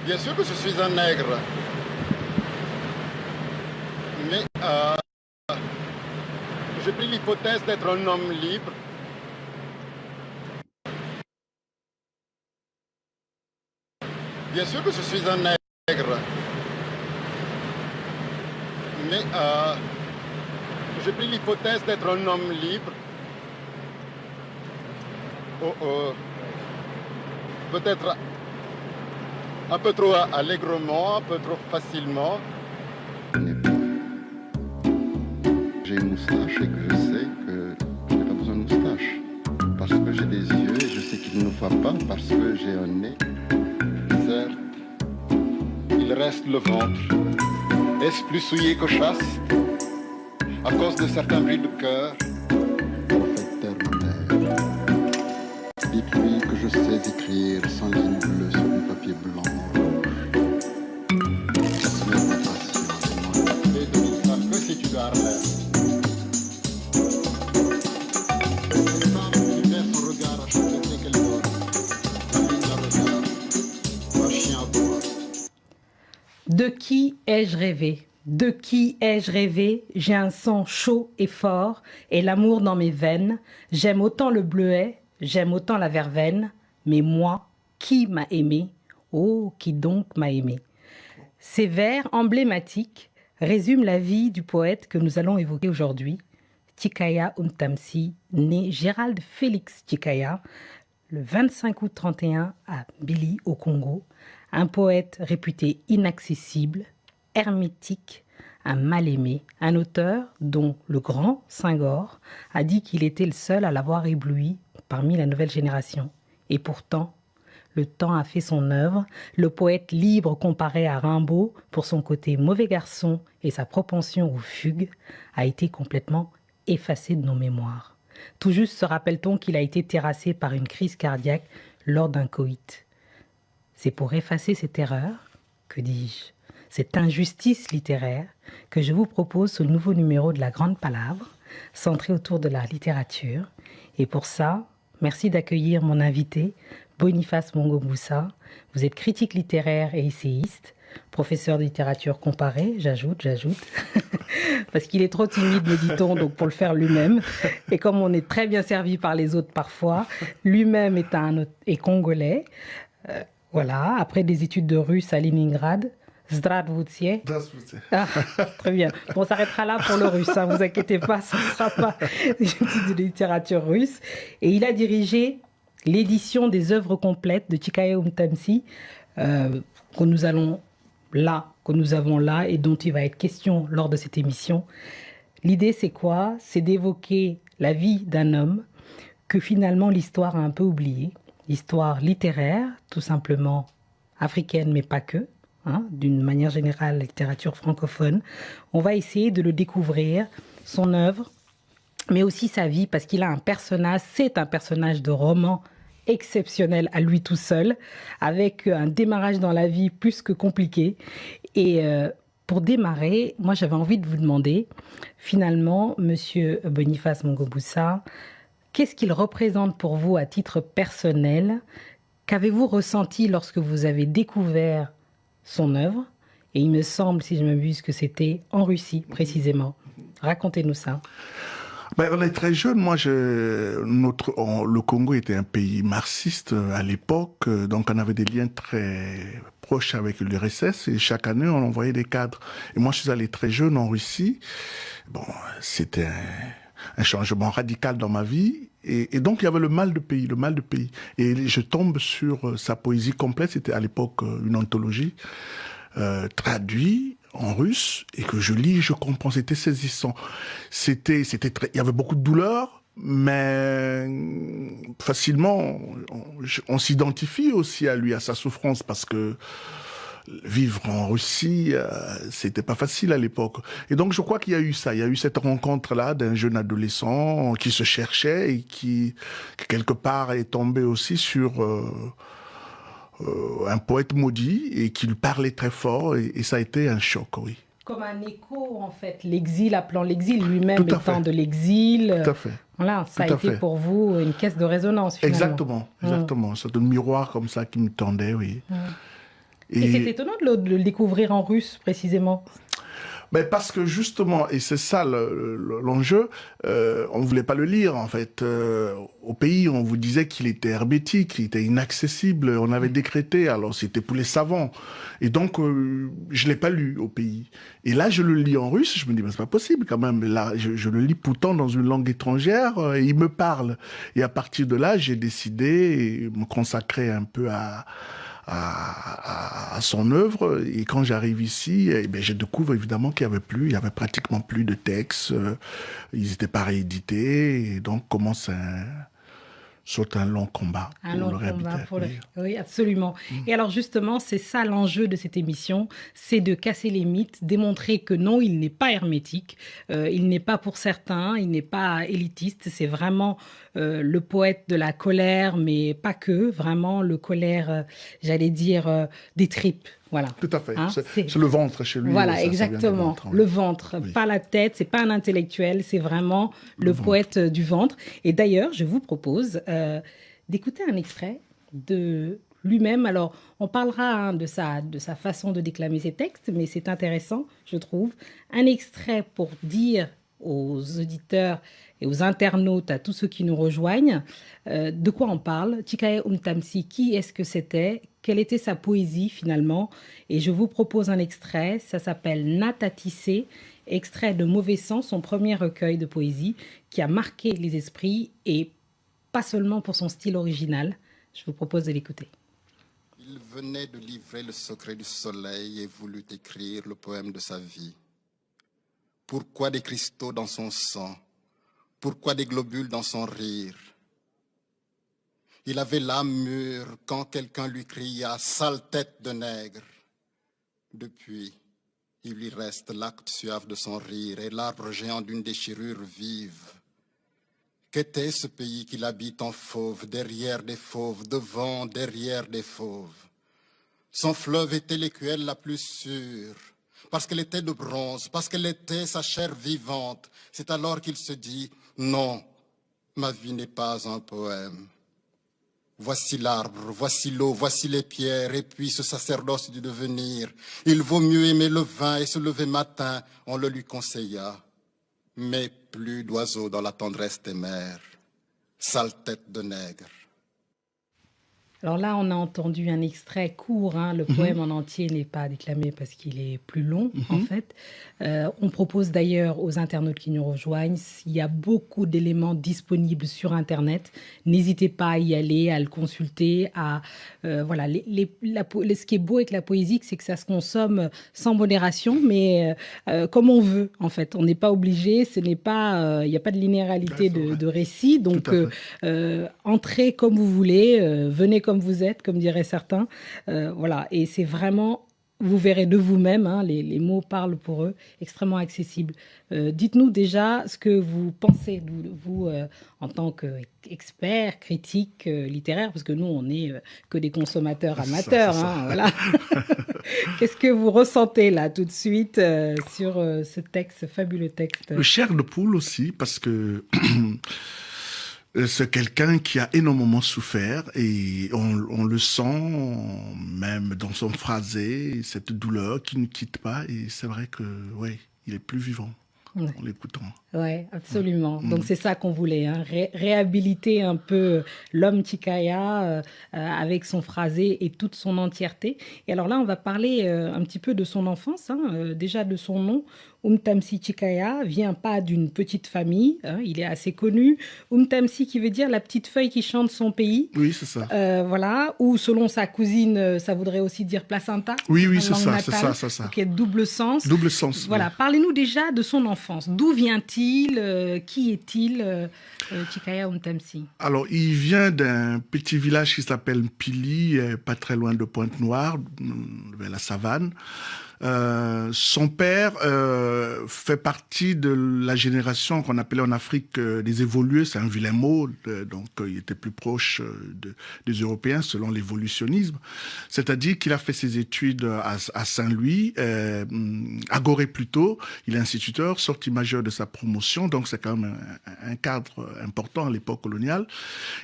Bien sûr que je suis un nègre, mais j'ai pris l'hypothèse d'être un homme libre. Bien sûr que je suis un nègre, mais j'ai pris l'hypothèse d'être un homme libre. Oh, oh. Peut-être un peu trop allègrement, un peu trop facilement. J'ai une moustache et que je sais que je n'ai pas besoin de moustache. Parce que j'ai des yeux et je sais qu'ils ne voient pas parce que j'ai un nez. Certes, il reste le ventre. Est-ce plus souillé que chaste? À cause de certains bris de cœur. Prophète terre-mère, dites-lui que je sais écrire sans ligne bleue sur du papier blanc. Si tu gardes De qui ai-je rêvé? De qui ai-je rêvé? J'ai un sang chaud et fort et l'amour dans mes veines. J'aime autant le bleuet, j'aime autant la verveine. Mais moi, qui m'a aimé? Oh, qui donc m'a aimé? Ces vers emblématiques résument la vie du poète que nous allons évoquer aujourd'hui, Tchikaya Umtamsi, né Gérald Félix Tchikaya, le 25 août 31 à Bili, au Congo, un poète réputé inaccessible, hermétique, un mal-aimé, un auteur dont le grand Senghor a dit qu'il était le seul à l'avoir ébloui parmi la nouvelle génération. Et pourtant, le temps a fait son œuvre. Le poète libre comparé à Rimbaud pour son côté mauvais garçon et sa propension aux fugues a été complètement effacé de nos mémoires. Tout juste se rappelle-t-on qu'il a été terrassé par une crise cardiaque lors d'un coït. C'est pour effacer cette erreur, que dis-je, cette injustice littéraire, que je vous propose ce nouveau numéro de La Grande Palabre, centré autour de la littérature. Et pour ça, merci d'accueillir mon invité, Boniface Mongoboussa. Vous êtes critique littéraire et essayiste, professeur de littérature comparée, j'ajoute, parce qu'il est trop timide, me dit-on, donc pour le faire lui-même. Et comme on est très bien servi par les autres parfois, lui-même est congolais. Voilà, après des études de russe à Leningrad. Zdravoutie. Ah, très bien. Bon, on s'arrêtera là pour le russe, hein, vous inquiétez pas, ce ne sera pas des études de littérature russe. Et il a dirigé l'édition des œuvres complètes de Tchikaya Umtamsi, que nous avons là et dont il va être question lors de cette émission. L'idée, c'est quoi? C'est d'évoquer la vie d'un homme que finalement l'histoire a un peu oublié. L'histoire littéraire, tout simplement africaine, mais pas que, hein, d'une manière générale, la littérature francophone. On va essayer de le découvrir, son œuvre, mais aussi sa vie, parce qu'il a un personnage, c'est un personnage de roman exceptionnel à lui tout seul, avec un démarrage dans la vie plus que compliqué. Et pour démarrer, moi j'avais envie de vous demander, finalement, Monsieur Boniface Mongoboussa, qu'est-ce qu'il représente pour vous à titre personnel? Qu'avez-vous ressenti lorsque vous avez découvert son œuvre? Et il me semble, si je ne m'abuse, que c'était en Russie, précisément. Racontez-nous ça. Ben, on est très jeune. Moi, le Congo était un pays marxiste à l'époque, donc on avait des liens très proches avec l'URSS et chaque année on envoyait des cadres. Et moi, je suis allé très jeune en Russie. Bon, c'était un changement radical dans ma vie. Et donc, il y avait le mal de pays. Et je tombe sur sa poésie complète. C'était à l'époque une anthologie traduite en russe et que je lis, je comprends. C'était saisissant. Il y avait beaucoup de douleur, mais facilement, on s'identifie aussi à lui, à sa souffrance, parce que vivre en Russie, c'était pas facile à l'époque. Et donc, je crois qu'il y a eu ça. Il y a eu cette rencontre-là d'un jeune adolescent qui se cherchait et qui quelque part, est tombé aussi sur un poète maudit et qui lui parlait très fort. Et ça a été un choc, oui. Comme un écho, en fait. L'exil appelant l'exil, lui-même étant de l'exil. Tout à fait. Voilà, ça a été pour vous une caisse de résonance, finalement. Exactement. C'est un miroir comme ça qui me tendait, oui. Et c'est étonnant de le découvrir en russe, précisément. Ben parce que justement, et c'est ça l'enjeu, on ne voulait pas le lire en fait. Au pays, on vous disait qu'il était hermétique, qu'il était inaccessible, on avait décrété, alors c'était pour les savants. Et donc, je l'ai pas lu au pays. Et là, je le lis en russe, je me dis, ben, c'est pas possible quand même. Là, je le lis pourtant dans une langue étrangère, et il me parle. Et à partir de là, j'ai décidé de me consacrer un peu à son œuvre. Et quand j'arrive ici, eh bien, je découvre évidemment qu'il y avait pratiquement plus de textes. Ils n'étaient pas réédités. Et donc commence un long combat pour le réhabiliter. Oui, absolument. Et alors justement, c'est ça l'enjeu de cette émission, c'est de casser les mythes, démontrer que non, il n'est pas hermétique, il n'est pas pour certains, il n'est pas élitiste, c'est vraiment le poète de la colère, mais pas que, vraiment le colère, j'allais dire, des tripes. Voilà. Tout à fait. Hein, c'est le ventre chez lui. Voilà, exactement. Le ventre, oui. Pas la tête, c'est pas un intellectuel, c'est vraiment le poète du ventre. Et d'ailleurs, je vous propose d'écouter un extrait de lui-même. Alors, on parlera de sa façon de déclamer ses textes, mais c'est intéressant, je trouve. Un extrait pour dire aux auditeurs et aux internautes, à tous ceux qui nous rejoignent, de quoi on parle. Chikaya Umtamsi, qui est-ce que c'était? Quelle était sa poésie finalement? Et je vous propose un extrait, ça s'appelle Natatissé, extrait de Mauvais Sang, son premier recueil de poésie, qui a marqué les esprits et pas seulement pour son style original. Je vous propose de l'écouter. Il venait de livrer le secret du soleil et voulut écrire le poème de sa vie. Pourquoi des cristaux dans son sang? Pourquoi des globules dans son rire? Il avait l'âme mûre quand quelqu'un lui cria « Sale tête de nègre !» Depuis, il lui reste l'acte suave de son rire et l'arbre géant d'une déchirure vive. Qu'était ce pays qu'il habite en fauve, derrière des fauves, devant, derrière des fauves? Son fleuve était l'écuelle la plus sûre, parce qu'elle était de bronze, parce qu'elle était sa chair vivante. C'est alors qu'il se dit « Non, ma vie n'est pas un poème. » Voici l'arbre, voici l'eau, voici les pierres, et puis ce sacerdoce du devenir. Il vaut mieux aimer le vin et se lever matin, on le lui conseilla. Mais plus d'oiseaux dans la tendresse des mers, sale tête de nègre. Alors là, on a entendu un extrait court, hein. Le poème en entier n'est pas déclamé parce qu'il est plus long, en fait. On propose d'ailleurs aux internautes qui nous rejoignent, il y a beaucoup d'éléments disponibles sur Internet. N'hésitez pas à y aller, à le consulter. Voilà, ce qui est beau avec la poésie, c'est que ça se consomme sans modération, mais comme on veut, en fait. On n'est pas obligé, il n'y a pas de linéarité de récit. Donc, entrez comme vous voulez, venez comme vous êtes, comme diraient certains. Voilà, et c'est vraiment, vous verrez de vous-même, hein, les mots parlent pour eux, extrêmement accessibles. Dites-nous déjà ce que vous pensez, vous, en tant qu'expert, critique littéraire, parce que nous, on n'est que des consommateurs amateurs. Ça. Hein, voilà. Qu'est-ce que vous ressentez là, tout de suite, sur ce texte, ce fabuleux texte? Le chair de poule aussi, parce que... c'est quelqu'un qui a énormément souffert et on le sent même dans son phrasé, cette douleur qui ne quitte pas. Et c'est vrai que, ouais, il est plus vivant en l'écoutant. Oui, absolument. Donc c'est ça qu'on voulait, hein, réhabiliter un peu l'homme Chikaya avec son phrasé et toute son entièreté. Et alors là, on va parler un petit peu de son enfance, hein, déjà de son nom. Umtamsi Chikaya vient pas d'une petite famille, hein, il est assez connu. Umtamsi qui veut dire la petite feuille qui chante son pays. Oui, c'est ça. Voilà, ou selon sa cousine, ça voudrait aussi dire placenta. Oui, c'est ça, c'est ça. Donc il y a double sens. Double sens. Voilà, oui. Parlez-nous déjà de son enfance. D'où vient-il? Qui est-il, Chikaya Umtamsi? Alors, il vient d'un petit village qui s'appelle Mpili, pas très loin de Pointe-Noire, vers la savane. Son père fait partie de la génération qu'on appelait en Afrique des évolués, c'est un vilain mot, donc il était plus proche des Européens selon l'évolutionnisme. C'est-à-dire qu'il a fait ses études à Saint-Louis, à Gorée plutôt, il est instituteur, sorti majeur de sa promotion, donc c'est quand même un cadre important à l'époque coloniale.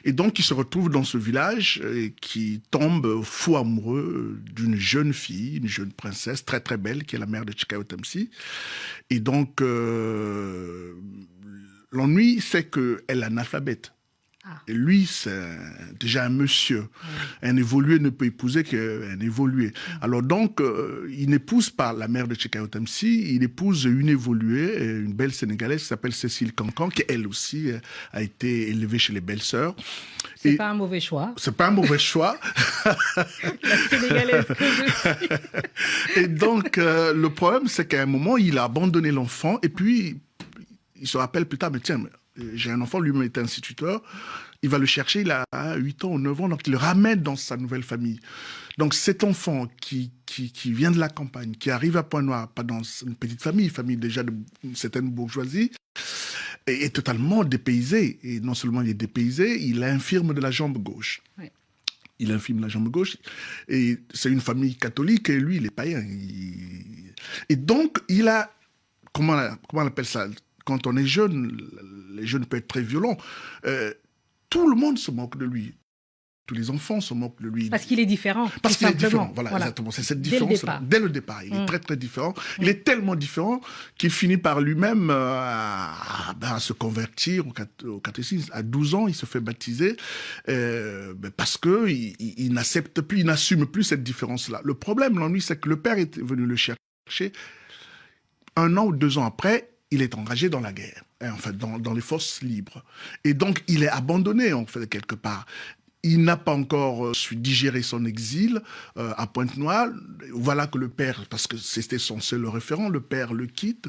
Et donc il se retrouve dans ce village qui tombe fou amoureux d'une jeune fille, une jeune princesse très très belle, qui est la mère de Chikayo Tamsi. Et donc, l'ennui, c'est qu'elle est analphabète. Ah. Et lui, c'est déjà un monsieur. Un évolué ne peut épouser qu'un évolué. Alors donc, il n'épouse pas la mère de Chikayo Tamsi, il épouse une évoluée, une belle Sénégalaise qui s'appelle Cécile Cancan, qui elle aussi a été élevée chez les belles-sœurs. C'est pas un mauvais choix. C'est pas un mauvais choix. La Sénégalaise que je suis. Et donc, le problème, c'est qu'à un moment, il a abandonné l'enfant et puis, il se rappelle plus tard, mais tiens, j'ai un enfant, lui-même était instituteur, il va le chercher, il a 8 ans ou 9 ans, donc il le ramène dans sa nouvelle famille. Donc cet enfant qui vient de la campagne, qui arrive à Pointe-Noire, pas dans une petite famille déjà d'une certaine bourgeoisie, est totalement dépaysé. Et non seulement il est dépaysé, il est infirme de la jambe gauche. Oui. Il est infirme de la jambe gauche. Et c'est une famille catholique et lui, il est païen. Et donc, il a... Comment on appelle ça? Quand on est jeune, les jeunes peuvent être très violents. Tout le monde se moque de lui. Tous les enfants se moquent de lui. Parce qu'il est différent. Parce qu'il est différent, voilà. Exactement. C'est cette différence dès le départ. Il est très, très différent. Il est tellement différent qu'il finit par lui-même à se convertir au catéchisme. À 12 ans, il se fait baptiser parce qu'il n'accepte plus, il n'assume plus cette différence-là. Le problème, l'ennui, c'est que le père est venu le chercher. 1 an ou 2 ans après, il est engagé dans la guerre, en fait, dans les forces libres. Et donc, il est abandonné, en fait, quelque part. Il n'a pas encore su digérer son exil à Pointe-Noire. Voilà que le père, parce que c'était son seul référent, le père le quitte.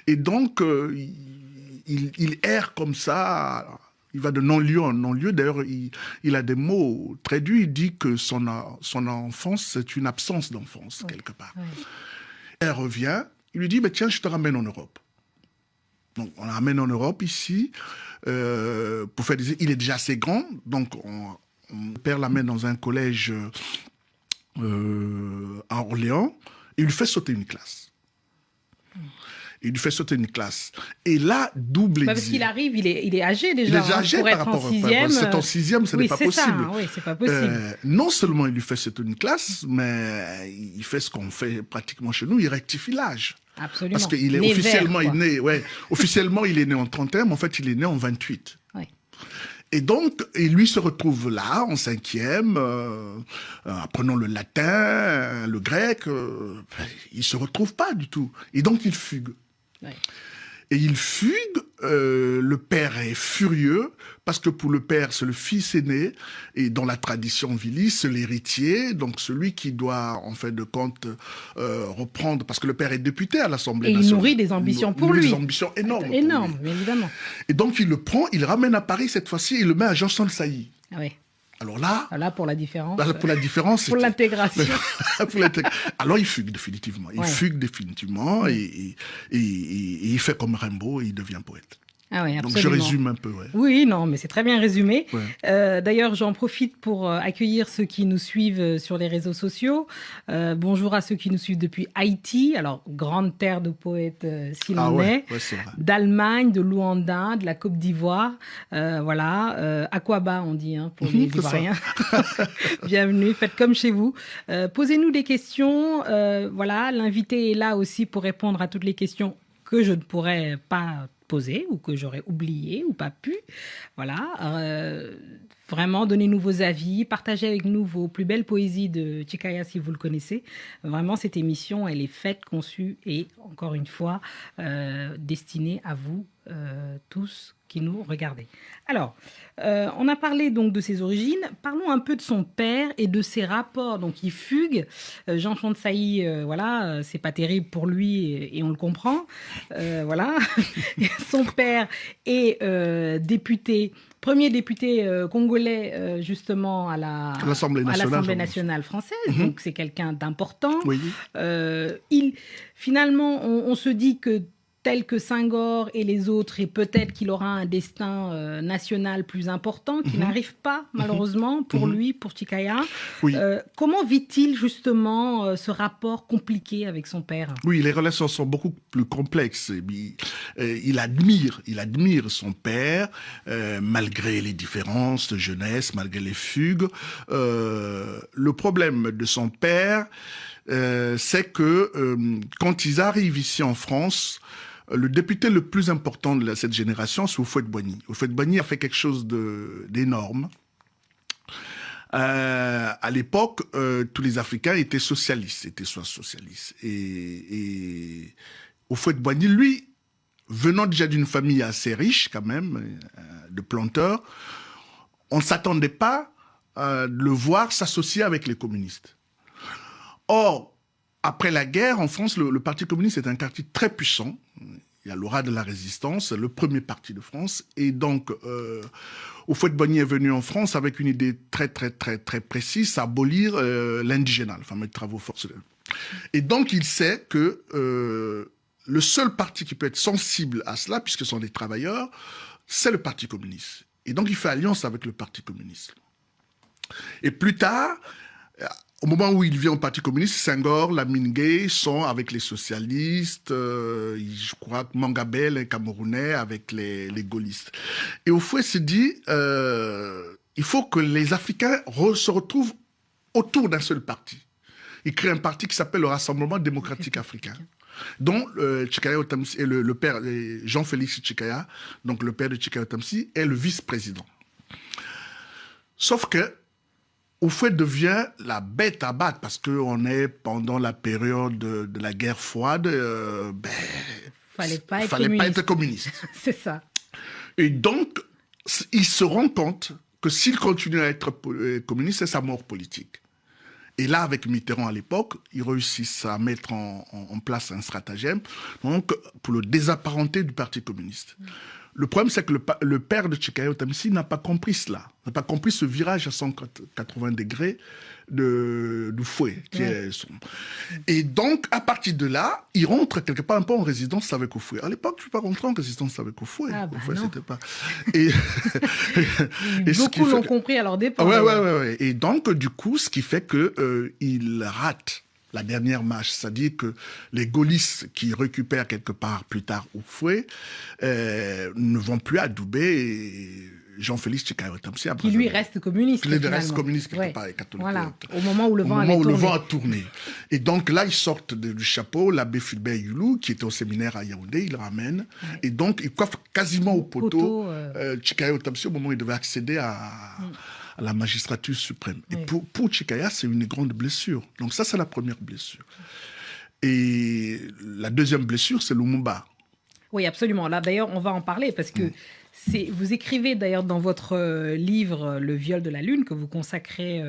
Et donc, il erre comme ça. Il va de non-lieu en non-lieu. D'ailleurs, il a des mots très durs. Il dit que son enfance, c'est une absence d'enfance, quelque part. Oui. Elle revient. Il lui dit, bah, tiens, je te ramène en Europe. Donc, on la ramène en Europe, ici, pour faire des... Il est déjà assez grand, donc mon père l'amène dans un collège à Orléans, et il lui fait sauter une classe. Il lui fait sauter une classe. Et là, double exil. Parce qu'il arrive, il est âgé déjà. Il est âgé par rapport à 6e. C'est en 6e, ce n'est pas possible. Oui, c'est pas possible. Non seulement il lui fait sauter une classe, mais il fait ce qu'on fait pratiquement chez nous, il rectifie l'âge. Absolument. Parce qu'il est officiellement, officiellement, il est né en 31, mais en fait, il est né en 28. Oui. Et donc, lui se retrouve là, en 5e, apprenant le latin, le grec, il se retrouve pas du tout. Et donc, il fugue. Oui. Et il fugue, le père est furieux, parce que pour le père, c'est le fils aîné, et dans la tradition Vili, c'est l'héritier, donc celui qui doit, en fait de compte, reprendre, parce que le père est député à l'Assemblée nationale. Et il nourrit des ambitions pour lui. Des ambitions énormes. Énormes, évidemment. Et donc il le prend, il le ramène à Paris cette fois-ci, il le met à Jean-Saint-Sailly. Ah oui. Alors là... Là, pour la différence. Pour la différence. Pour l'intégration. Alors, il fugue définitivement. Il fugue définitivement et il fait comme Rimbaud et il devient poète. Ah oui, absolument. Donc, je résume un peu. Ouais. Oui, non, mais c'est très bien résumé. Ouais. D'ailleurs, j'en profite pour accueillir ceux qui nous suivent sur les réseaux sociaux. Bonjour à ceux qui nous suivent depuis Haïti, alors grande terre de poètes s'il en est, d'Allemagne, de Luanda, de la Côte d'Ivoire, voilà, Aquaba on dit pour les Ivoiriens. Bienvenue, faites comme chez vous. Posez-nous des questions, voilà, l'invité est là aussi pour répondre à toutes les questions que je ne pourrais pas poser ou que j'aurais oublié ou pas pu. Voilà. Vraiment, donnez-nous vos avis, partagez avec nous vos plus belles poésies de Chikaya si vous le connaissez. Vraiment, cette émission, elle est faite, conçue et, encore une fois, destinée à vous tous qui nous regardez. Alors, on a parlé donc de ses origines. Parlons un peu de son père et de ses rapports. Donc, il fugue. Jean Champsailly, voilà, c'est pas terrible pour lui et on le comprend. Voilà. Son père est député premier député congolais justement à l'Assemblée nationale française, donc c'est quelqu'un d'important. Oui. Finalement, on se dit que tel que Senghor et les autres, et peut-être qu'il aura un destin national plus important, qui n'arrive pas, malheureusement, pour lui, pour Tchikaya. Oui. Comment vit-il, justement, ce rapport compliqué avec son père? Oui, les relations sont beaucoup plus complexes. Il admire son père, malgré les différences de jeunesse, malgré les fugues. Le problème de son père, c'est que quand ils arrivent ici en France, le député le plus important de cette génération, c'est Houphouët-Boigny. Houphouët-Boigny a fait quelque chose d'énorme. À l'époque, tous les Africains étaient socialistes, Et Houphouët-Boigny, lui, venant déjà d'une famille assez riche quand même, de planteurs, on ne s'attendait pas de le voir s'associer avec les communistes. Or, après la guerre, en France, le Parti communiste est un parti très puissant. Il y a l'aura de la résistance, le premier parti de France. Et donc, Houphouët-Boigny est venu en France avec une idée très précise, abolir l'indigénat, le fameux travaux forcés. Et donc, il sait que le seul parti qui peut être sensible à cela, puisque ce sont des travailleurs, c'est le Parti communiste. Et donc, il fait alliance avec le Parti communiste. Et plus tard, au moment où il vient au Parti communiste, Senghor, Lamine Gueye sont avec les socialistes, je crois que Mangabel est camerounais avec les gaullistes. Et Houphouët se dit, il faut que les Africains se retrouvent autour d'un seul parti. Il crée un parti qui s'appelle le Rassemblement démocratique africain, dont Tchikaya Otamsi et le père, Jean-Félix Tchikaya, donc le père de Tchikaya Otamsi, est le vice-président. Sauf que Houphouët devient la bête à battre parce qu'on est pendant la période de la guerre froide. Fallait pas être communiste. C'est ça. Et donc, il se rend compte que s'il continue à être communiste, c'est sa mort politique. Et là, avec Mitterrand à l'époque, ils réussissent à mettre en place un stratagème donc, pour le désapparenter du Parti communiste. Le problème, c'est que le père de Tchikaya Otamsi n'a pas compris cela, n'a pas compris ce virage à 180 degrés de Fouet. Et donc, à partir de là, il rentre quelque part un peu en résidence avec Houphouët. À l'époque, je ne suis pas rentré en résidence avec Houphouët. Houphouët, c'était pas... Et beaucoup l'ont compris à leur départ. Ouais. Et donc, du coup, ce qui fait qu'il rate la dernière marche, c'est-à-dire que les gaullistes qui récupèrent quelque part plus tard Houphouët ne vont plus adouber Jean-Félix Tchikaya Otamsi. Qui lui reste communiste. Qui lui reste communiste quelque part, et catholique. Voilà, au moment où le vent a tourné. Et donc là, ils sortent du chapeau, l'abbé Fulbert Youlou, qui était au séminaire à Yaoundé, il le ramène. Ouais. Et donc, il coiffe quasiment au poteau Tchikaya Otamsi au moment où il devait accéder à la magistrature suprême. Oui. Et pour Tchikaya, c'est une grande blessure. Donc ça, c'est la première blessure. Et la deuxième blessure, c'est Lumumba. Oui, absolument. Là, d'ailleurs, on va en parler parce que vous écrivez d'ailleurs dans votre livre « Le viol de la lune » que vous consacrez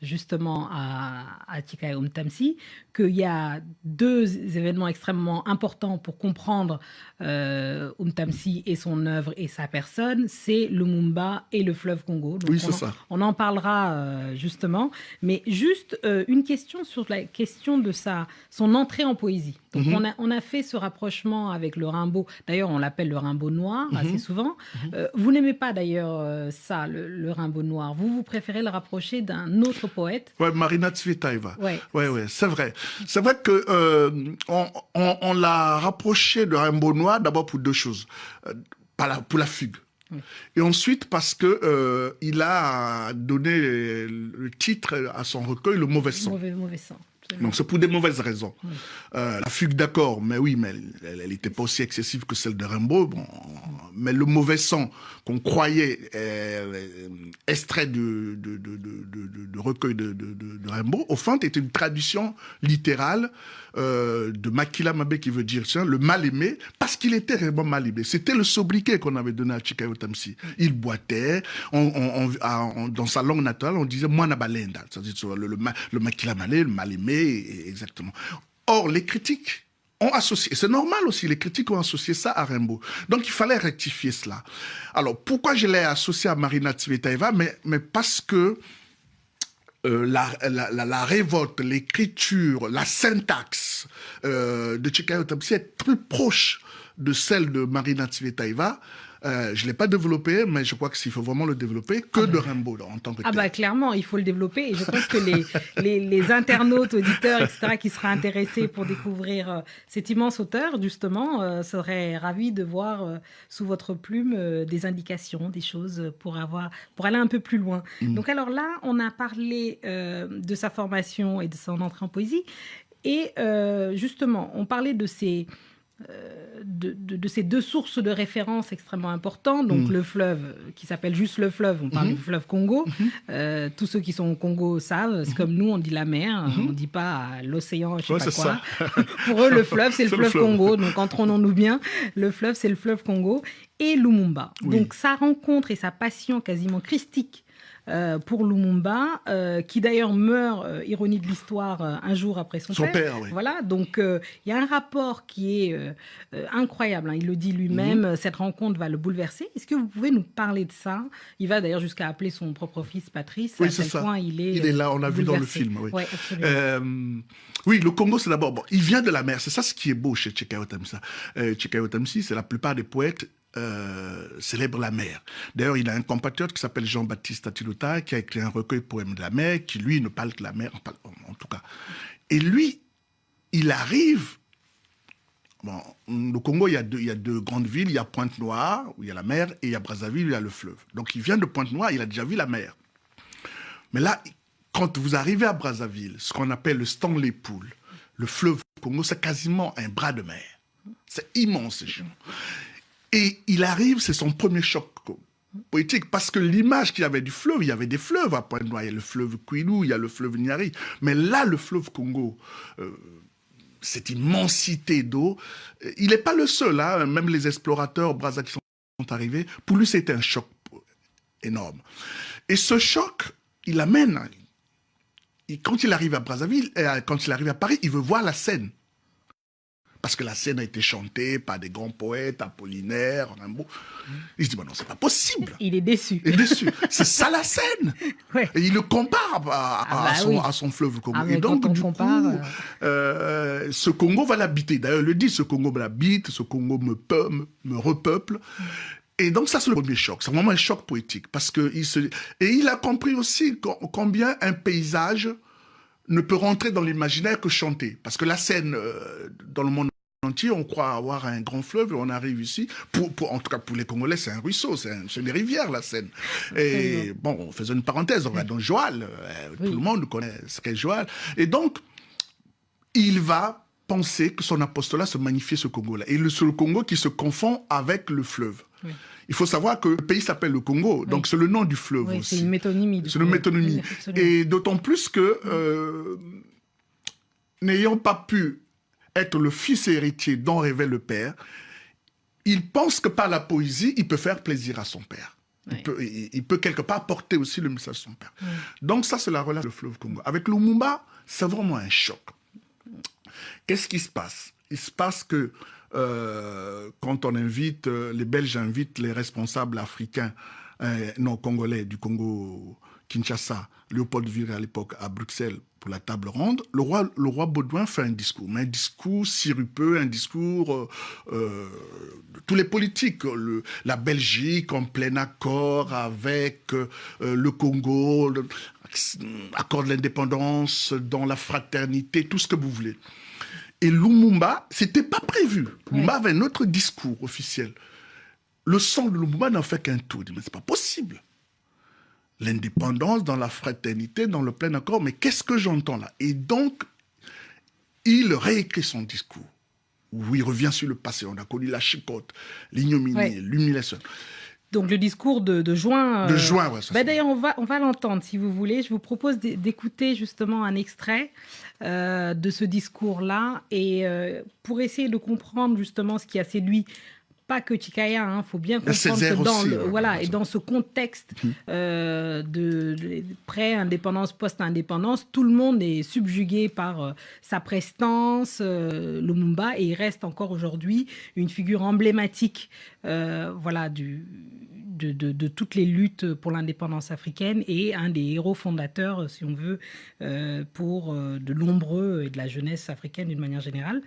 justement à Tchikaya Otamsi, qu'il y a deux événements extrêmement importants pour comprendre Otamsi et son œuvre et sa personne, c'est Lumumba et le fleuve Congo. Donc oui, c'est ça. On en parlera justement. Mais juste une question sur la question de son entrée en poésie. Donc on a fait ce rapprochement avec le Rimbaud. D'ailleurs, on l'appelle le Rimbaud noir assez souvent. Vous n'aimez pas d'ailleurs ça, le Rimbaud noir. Vous préférez le rapprocher d'un autre poète. Oui, Marina Tsvetaeva. Oui, c'est vrai. C'est vrai que on l'a rapproché de Rimbaud noir d'abord pour deux choses. Pour la fugue. Et ensuite parce que il a donné le titre à son recueil, Le mauvais sang. Mauvais sang. Donc c'est pour des mauvaises raisons. La fugue, d'accord, mais oui, mais elle n'était pas aussi excessive que celle de Rimbaud. Bon, mais le mauvais sang qu'on croyait extrait de recueil de Rimbaud, au fond, était une traduction littérale de Makila Mabé, qui veut dire le mal aimé, parce qu'il était vraiment mal aimé. C'était le sobriquet qu'on avait donné à Tchikaya Otamsi. Il boitait, dans sa langue natale, on disait Mwana Balenda, c'est-à-dire le Makila Malé, le mal aimé, exactement. Or, les critiques ont associé, c'est normal aussi, les critiques ont associé ça à Rimbaud. Donc il fallait rectifier cela. Alors pourquoi je l'ai associé à Marina Tsvetaeva, mais parce que la révolte, l'écriture, la syntaxe de Tchikayo Tamsi est plus proche de celle de Marina Tsvetaeva. Je ne l'ai pas développé, mais je crois qu'il faut vraiment le développer que de Rimbaud en tant que tel. Clairement, il faut le développer. Et je pense que les internautes, auditeurs, etc., qui seraient intéressés pour découvrir cet immense auteur, justement, seraient ravis de voir sous votre plume des indications, des choses pour aller un peu plus loin. Donc alors là, on a parlé de sa formation et de son entrée en poésie. Et justement, on parlait de ces deux sources de référence extrêmement importantes, donc le fleuve qui s'appelle juste le fleuve, on parle du fleuve Congo, tous ceux qui sont au Congo savent, c'est comme nous on dit la mer, on ne dit pas l'océan, je sais pas quoi. Pour eux le fleuve c'est le fleuve Congo, donc entendons-nous bien, le fleuve c'est le fleuve Congo et Lumumba. Donc sa rencontre et sa passion quasiment christique pour Lumumba, qui d'ailleurs meurt, ironie de l'histoire, un jour après son père. Oui. Voilà, donc il y a un rapport qui est incroyable, hein, il le dit lui-même, cette rencontre va le bouleverser. Est-ce que vous pouvez nous parler de ça? Il va d'ailleurs jusqu'à appeler son propre fils Patrice, à quel point il est là, on l'a vu dans le film. Oui, oui, le Congo, c'est d'abord, il vient de la mer, c'est ça ce qui est beau chez Tchikayo Tamsi. Tchikayo Tamsi, c'est la plupart des poètes célèbre la mer. D'ailleurs, il a un compatriote qui s'appelle Jean-Baptiste Atilota, qui a écrit un recueil de poèmes de la mer, qui lui ne parle que de la mer, en tout cas. Et lui, il arrive... Bon, au Congo, il y a deux grandes villes. Il y a Pointe-Noire, où il y a la mer, et il y a Brazzaville, où il y a le fleuve. Donc, il vient de Pointe-Noire, il a déjà vu la mer. Mais là, quand vous arrivez à Brazzaville, ce qu'on appelle le Stanley Pool, le fleuve Congo, c'est quasiment un bras de mer. C'est immense, c'est géant. Et il arrive, c'est son premier choc poétique, parce que l'image qu'il y avait du fleuve, il y avait des fleuves à Pointe-Noire, il y a le fleuve Kwilu, il y a le fleuve Nyari, mais là, le fleuve Congo, cette immensité d'eau, il n'est pas le seul, hein, même les explorateurs Brazza qui sont arrivés, pour lui, c'était un choc énorme. Et ce choc, il amène, quand il arrive à Brazzaville, quand il arrive à Paris, il veut voir la Seine. Parce que la Seine a été chantée par des grands poètes, Apollinaire, Rimbaud. Il se dit, non, c'est pas possible. Il est déçu. Il est déçu. C'est ça la Seine. Ouais. Et il le compare à son fleuve Congo. Et donc, du coup, ce Congo va l'habiter. D'ailleurs, il le dit, ce Congo m'habite, ce Congo me repeuple. Et donc, ça, c'est le premier choc. C'est vraiment un choc poétique. Parce que il a compris aussi combien un paysage ne peut rentrer dans l'imaginaire que chanter. Parce que la Seine, dans le monde entier, on croit avoir un grand fleuve et on arrive ici. En tout cas, pour les Congolais, c'est un ruisseau, c'est une rivière, la Seine. Et bon, on faisait une parenthèse, on va dans Joal. Tout le monde connaît ce qu'est Joal. Et donc, il va penser que son apostolat se magnifie ce Congo-là. Et c'est le Congo qui se confond avec le fleuve. Oui. Il faut savoir que le pays s'appelle le Congo, donc c'est le nom du fleuve aussi. C'est une métonymie. C'est une métonymie. Et d'autant plus que, n'ayant pas pu être le fils héritier dont rêvait le père, il pense que par la poésie, il peut faire plaisir à son père. Il peut quelque part porter aussi le message de son père. Donc ça, c'est la relation du fleuve Congo. Avec Lumumba, c'est vraiment un choc. Qu'est-ce qui se passe? Il se passe que quand on invite, les Belges invitent les responsables africains, non congolais, du Congo, Kinshasa, Léopold Vira à l'époque, à Bruxelles, pour la table ronde, le roi Baudouin fait un discours, mais un discours sirupeux, un discours de tous les politiques. La Belgique en plein accord avec le Congo, accord de l'indépendance, dans la fraternité, tout ce que vous voulez. Et Lumumba, c'était pas prévu. Lumumba avait un autre discours officiel. Le sang de Lumumba n'en fait qu'un tour. Il dit, mais c'est pas possible. L'indépendance, dans la fraternité, dans le plein accord, mais qu'est-ce que j'entends là? Et donc, il réécrit son discours, où il revient sur le passé. On a connu la chicote, l'ignominie, l'humiliation. Donc le discours de juin. De juin, oui. D'ailleurs, on va l'entendre, si vous voulez. Je vous propose d'écouter justement un extrait de ce discours-là, et pour essayer de comprendre justement ce qui a séduit pas que Chikaya, hein, faut bien comprendre Césaire que dans aussi, et dans ce contexte de pré-indépendance, post-indépendance, tout le monde est subjugué par sa prestance, Lumumba, et il reste encore aujourd'hui une figure emblématique, de toutes les luttes pour l'indépendance africaine, et un des héros fondateurs, si on veut, pour de nombreux et de la jeunesse africaine d'une manière générale,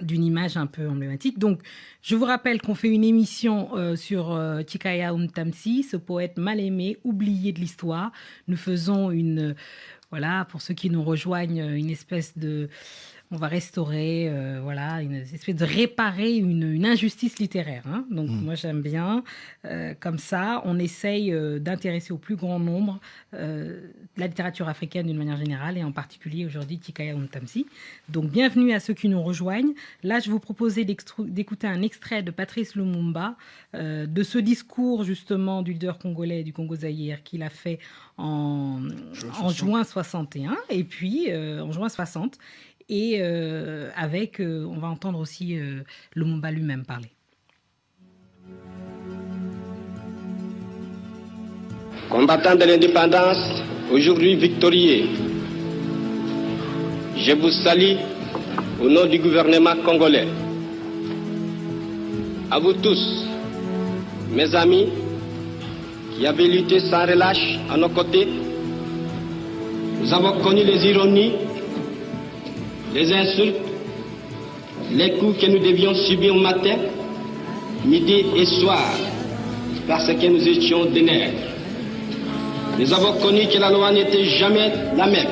d'une image un peu emblématique. Donc, je vous rappelle qu'on fait une émission sur Chikaya Ntamsi, ce poète mal aimé, oublié de l'histoire. Nous faisons pour ceux qui nous rejoignent, une espèce de... On va restaurer, une espèce de réparer une injustice littéraire. Hein. Donc, moi, j'aime bien. Comme ça, on essaye d'intéresser au plus grand nombre la littérature africaine d'une manière générale, et en particulier aujourd'hui Chikaya Ntamsi. Donc, bienvenue à ceux qui nous rejoignent. Là, je vous proposais d'écouter un extrait de Patrice Lumumba, de ce discours, justement, du leader congolais du Congo-Zaïre qu'il a fait en juin 61, et puis en juin 60. Et on va entendre aussi Lumumba lui-même parler. Combattants de l'indépendance, aujourd'hui victorieux, je vous salue au nom du gouvernement congolais. À vous tous, mes amis, qui avez lutté sans relâche à nos côtés, nous avons connu les ironies, les insultes, les coups que nous devions subir matin, midi et soir, parce que nous étions des nègres. Nous avons connu que la loi n'était jamais la même,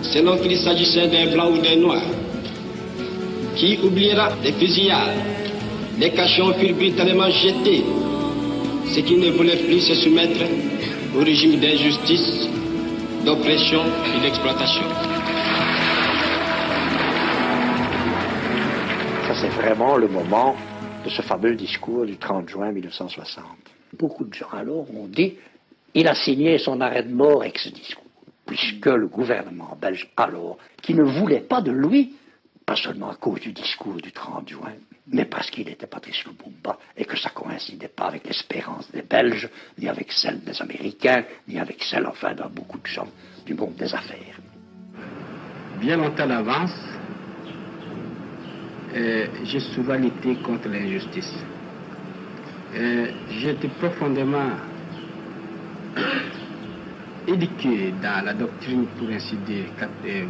selon qu'il s'agissait d'un blanc ou d'un noir. Qui oubliera les fusillades, les cachons furent brutalement jetés, ceux qui ne voulaient plus se soumettre au régime d'injustice, d'oppression et d'exploitation. C'est vraiment le moment de ce fameux discours du 30 juin 1960. Beaucoup de gens alors ont dit il a signé son arrêt de mort avec ce discours, puisque le gouvernement belge alors, qui ne voulait pas de lui, pas seulement à cause du discours du 30 juin, mais parce qu'il était Patrice Lumumba et que ça ne coïncidait pas avec l'espérance des Belges, ni avec celle des Américains, ni avec celle, enfin, de beaucoup de gens du monde des affaires. Bien longtemps d'avance, j'ai souvent lutté contre l'injustice. J'étais profondément éduqué dans la doctrine, pour ainsi dire,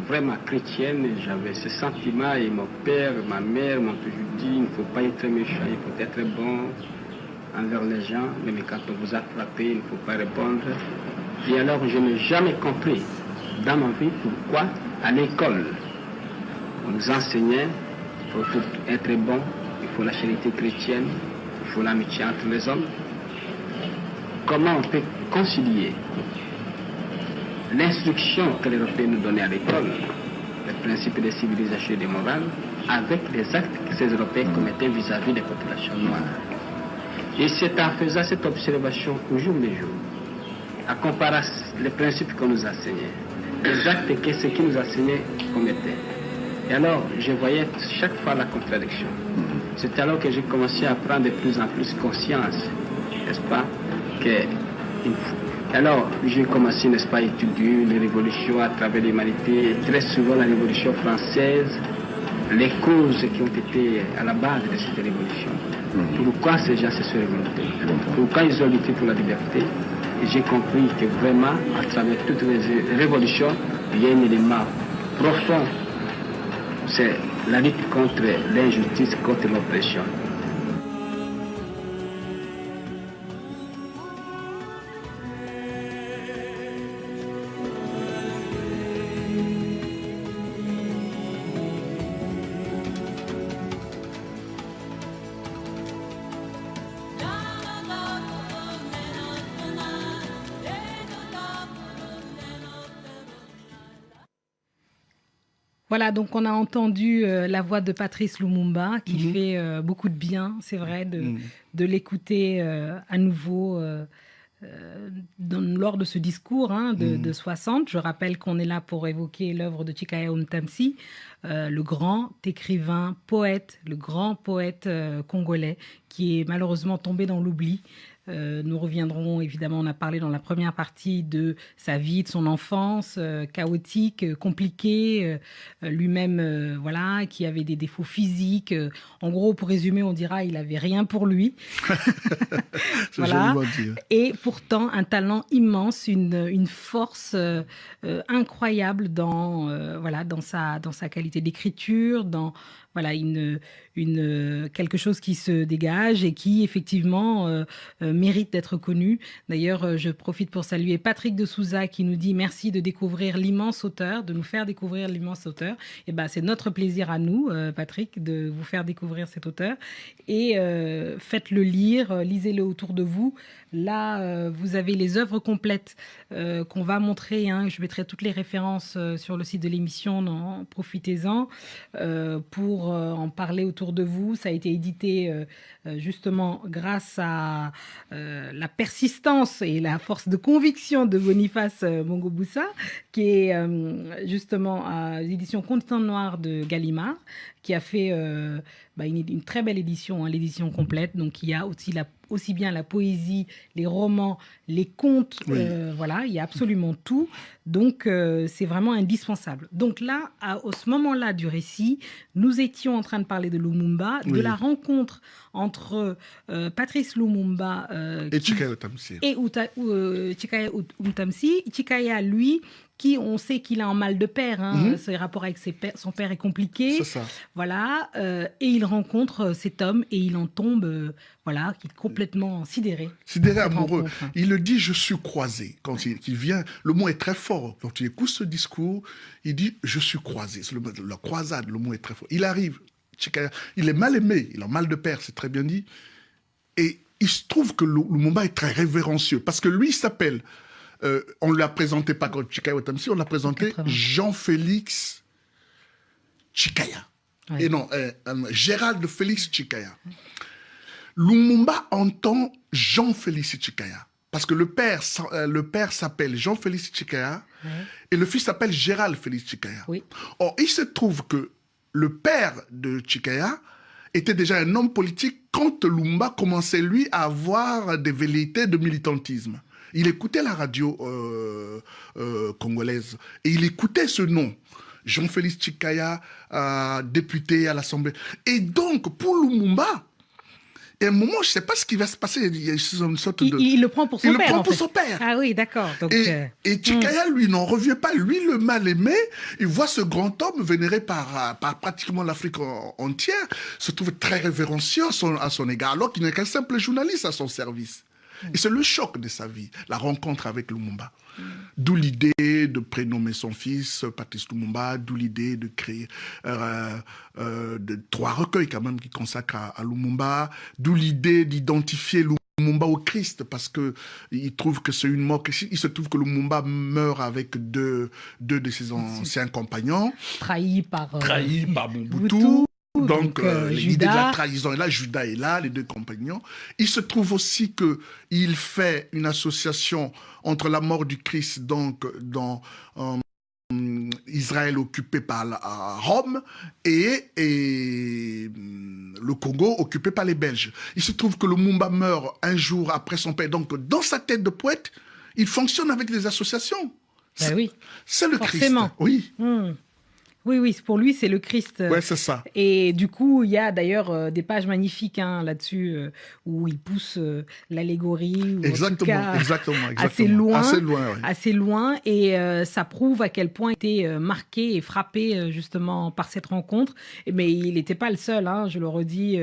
vraiment chrétienne. J'avais ce sentiment, et mon père, ma mère m'ont toujours dit il ne faut pas être méchant, il faut être bon envers les gens, même quand on vous a frappé, il ne faut pas répondre. Et alors je n'ai jamais compris dans ma vie pourquoi à l'école on nous enseignait il faut être bon, il faut la charité chrétienne, il faut l'amitié entre les hommes. Comment on peut concilier l'instruction que les Européens nous donnaient à l'école, les principes de civilisation et de morale, avec les actes que ces Européens commettaient vis-à-vis des populations noires? Et c'est en faisant cette observation au jour le jour, à comparer les principes qu'on nous enseignait, les actes que ceux qui nous enseignaient commettaient. Et alors, je voyais chaque fois la contradiction. C'est alors que j'ai commencé à prendre de plus en plus conscience, n'est-ce pas, alors, j'ai commencé, n'est-ce pas, à étudier les révolutions à travers l'humanité, très souvent la révolution française, les causes qui ont été à la base de cette révolution. Pourquoi ces gens se sont révoltés? Pourquoi ils ont lutté pour la liberté? Et j'ai compris que vraiment, à travers toutes les révolutions, il y a un élément profond. C'est la lutte contre l'injustice, contre l'oppression. Voilà, donc on a entendu la voix de Patrice Lumumba qui fait beaucoup de bien, c'est vrai, de l'écouter à nouveau lors de ce discours de 60. Je rappelle qu'on est là pour évoquer l'œuvre de Chikaya Ntamsi, le grand écrivain, poète, le grand poète congolais qui est malheureusement tombé dans l'oubli. Nous reviendrons, évidemment, on a parlé dans la première partie de sa vie, de son enfance, chaotique, compliquée, lui-même, voilà, qui avait des défauts physiques. En gros, pour résumer, on dira il avait rien pour lui. Voilà. Et pourtant, un talent immense, une force incroyable dans sa qualité d'écriture, dans voilà, quelque chose qui se dégage et qui, effectivement, mérite d'être connu. D'ailleurs, je profite pour saluer Patrick de Souza qui nous dit merci de découvrir l'immense auteur, de nous faire découvrir l'immense auteur. Et ben, c'est notre plaisir à nous, Patrick, de vous faire découvrir cet auteur. Et faites-le lire, lisez-le autour de vous. Là, vous avez les œuvres complètes qu'on va montrer. Je mettrai toutes les références sur le site de l'émission. Profitez-en pour en parler autour de vous. Ça a été édité justement grâce à la persistance et la force de conviction de Boniface Mongoboussa, qui est justement à l'édition Continent Noir de Gallimard, qui a fait une très belle édition, l'édition complète. Donc il y a aussi bien la poésie, les romans, les contes, oui. Voilà, il y a absolument tout. Donc c'est vraiment indispensable. Donc là, à ce moment-là du récit, nous étions en train de parler de Lumumba, oui. de la rencontre entre Patrice Lumumba et Chikaya Ntamsi. Chikaya Ntamsi. Chikaya, lui, qui on sait qu'il a un mal de père, ses rapports avec son père est compliqué. C'est ça. Voilà, et il rencontre cet homme et il en tombe, voilà, qui est complètement sidéré. Sidéré, amoureux. Il le dit, je suis croisé. Quand il vient, le mot est très fort. Quand tu écoutes ce discours, il dit, je suis croisé. C'est la croisade, le mot est très fort. Il arrive, Chikaya, il est mal aimé, il a mal de père, c'est très bien dit. Et il se trouve que Lumumba est très révérencieux, parce que lui, il s'appelle... on ne l'a présenté pas comme Chikaya Ntamsi, on l'a présenté Jean-Félix Chikaya. Ouais. Et non, Gérald Félix Chikaya. Lumumba entend Jean-Félix Chikaya. Parce que le père s'appelle Jean-Félix Chikaya, ouais. et le fils s'appelle Gérald Félix Chikaya. Oui. Or, il se trouve que le père de Chikaya était déjà un homme politique quand Lumumba commençait, lui, à avoir des velléités de militantisme. Il écoutait la radio congolaise et il écoutait ce nom, Jean-Félix Chikaya, député à l'Assemblée. Et donc, pour Lumumba, à un moment, je ne sais pas ce qui va se passer. Il y a une sorte de... Il le prend pour son père. Il le prend pour son père. Ah oui, d'accord. Donc, et Chikaya, lui, n'en revient pas. Lui, le mal aimé, il voit ce grand homme vénéré par pratiquement l'Afrique entière, se trouve très révérencieux à son égard, alors qu'il n'est qu'un simple journaliste à son service. Et c'est le choc de sa vie, la rencontre avec Lumumba. D'où l'idée de prénommer son fils Patrice Lumumba, d'où l'idée de créer de 3 recueils quand même qui consacrent à Lumumba, d'où l'idée d'identifier Lumumba au Christ, parce qu'il trouve que c'est une mort. Il se trouve que Lumumba meurt avec deux de ses anciens compagnons. Trahi par Mobutu. Donc, l'idée de la trahison est là, Judas est là, les 2 compagnons. Il se trouve aussi qu'il fait une association entre la mort du Christ, donc, dans Israël occupé par Rome, et le Congo occupé par les Belges. Il se trouve que Lumumba meurt un jour après son père. Donc, dans sa tête de poète, il fonctionne avec des associations. Ben oui. C'est le Forcément. Christ. Oui. Oui, pour lui, c'est le Christ. Ouais, c'est ça. Et du coup, il y a d'ailleurs des pages magnifiques là-dessus où il pousse l'allégorie. Exactement. Assez loin. Et ça prouve à quel point il était marqué et frappé justement par cette rencontre. Mais il n'était pas le seul, je le redis,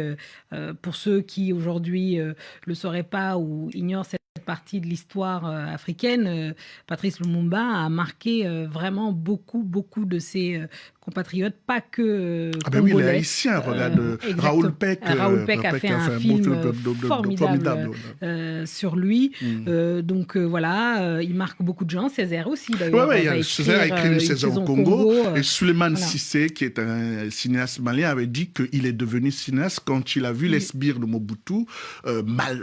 pour ceux qui aujourd'hui le sauraient pas ou ignorent cette partie de l'histoire africaine, Patrice Lumumba a marqué vraiment beaucoup de ses compatriotes, pas que Ah ben oui, les congolais. Haïtiens, regarde, Exactement. Raoul Peck. Raoul Peck a fait un film formidable ouais. sur lui. Donc voilà, il marque beaucoup de gens. Césaire aussi, d'ailleurs. Césaire a écrit une saison au Congo. Et Suleiman voilà. Cissé, qui est un cinéaste malien, avait dit qu'il est devenu cinéaste quand il a vu les sbires de Mobutu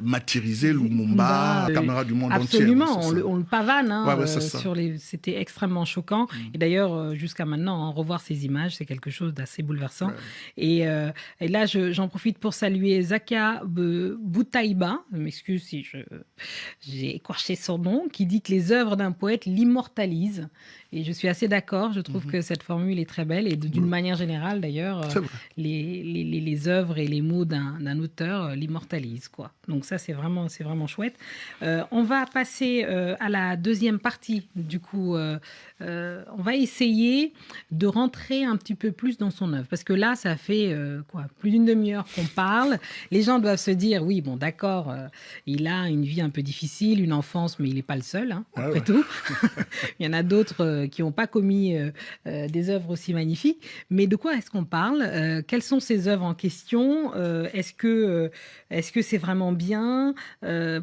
martyriser Lumumba, camarade du monde absolument, entier. on le pavane. Hein, ouais, c'était extrêmement choquant. Et d'ailleurs, jusqu'à maintenant, revoir ces images, c'est quelque chose d'assez bouleversant. Ouais. Et là, j'en profite pour saluer Zakia Boutaïba, je m'excuse si j'ai écorché son nom, qui dit que les œuvres d'un poète l'immortalisent. Et je suis assez d'accord, je trouve que cette formule est très belle. Et d'une manière générale, d'ailleurs, les œuvres et les mots d'un auteur l'immortalisent, quoi. Donc ça, c'est vraiment chouette. On va passer à la deuxième partie. Du coup, on va essayer de rentrer un petit peu plus dans son œuvre. Parce que là, ça fait plus d'une demi-heure qu'on parle. Les gens doivent se dire, oui, bon, d'accord, il a une vie un peu difficile, une enfance, mais il n'est pas le seul, hein, après tout. Il y en a d'autres qui n'ont pas commis des œuvres aussi magnifiques. Mais de quoi est-ce qu'on parle? Quelles sont ces œuvres en question? Est-ce que c'est vraiment bien?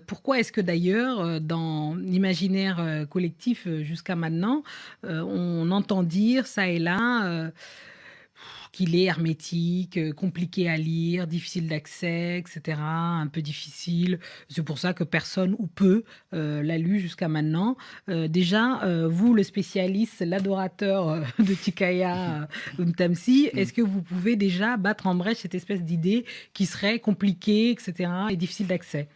Pourquoi est-ce que d'ailleurs, dans l'imaginaire collectif jusqu'à maintenant, on entend dire ça et là qu'il est hermétique, compliqué à lire, difficile d'accès, etc., un peu difficile. C'est pour ça que personne ou peu l'a lu jusqu'à maintenant. Déjà, vous, le spécialiste, l'adorateur de Tchikaya Ntamsi, est-ce que vous pouvez déjà battre en brèche cette espèce d'idée qui serait compliquée, etc., et difficile d'accès?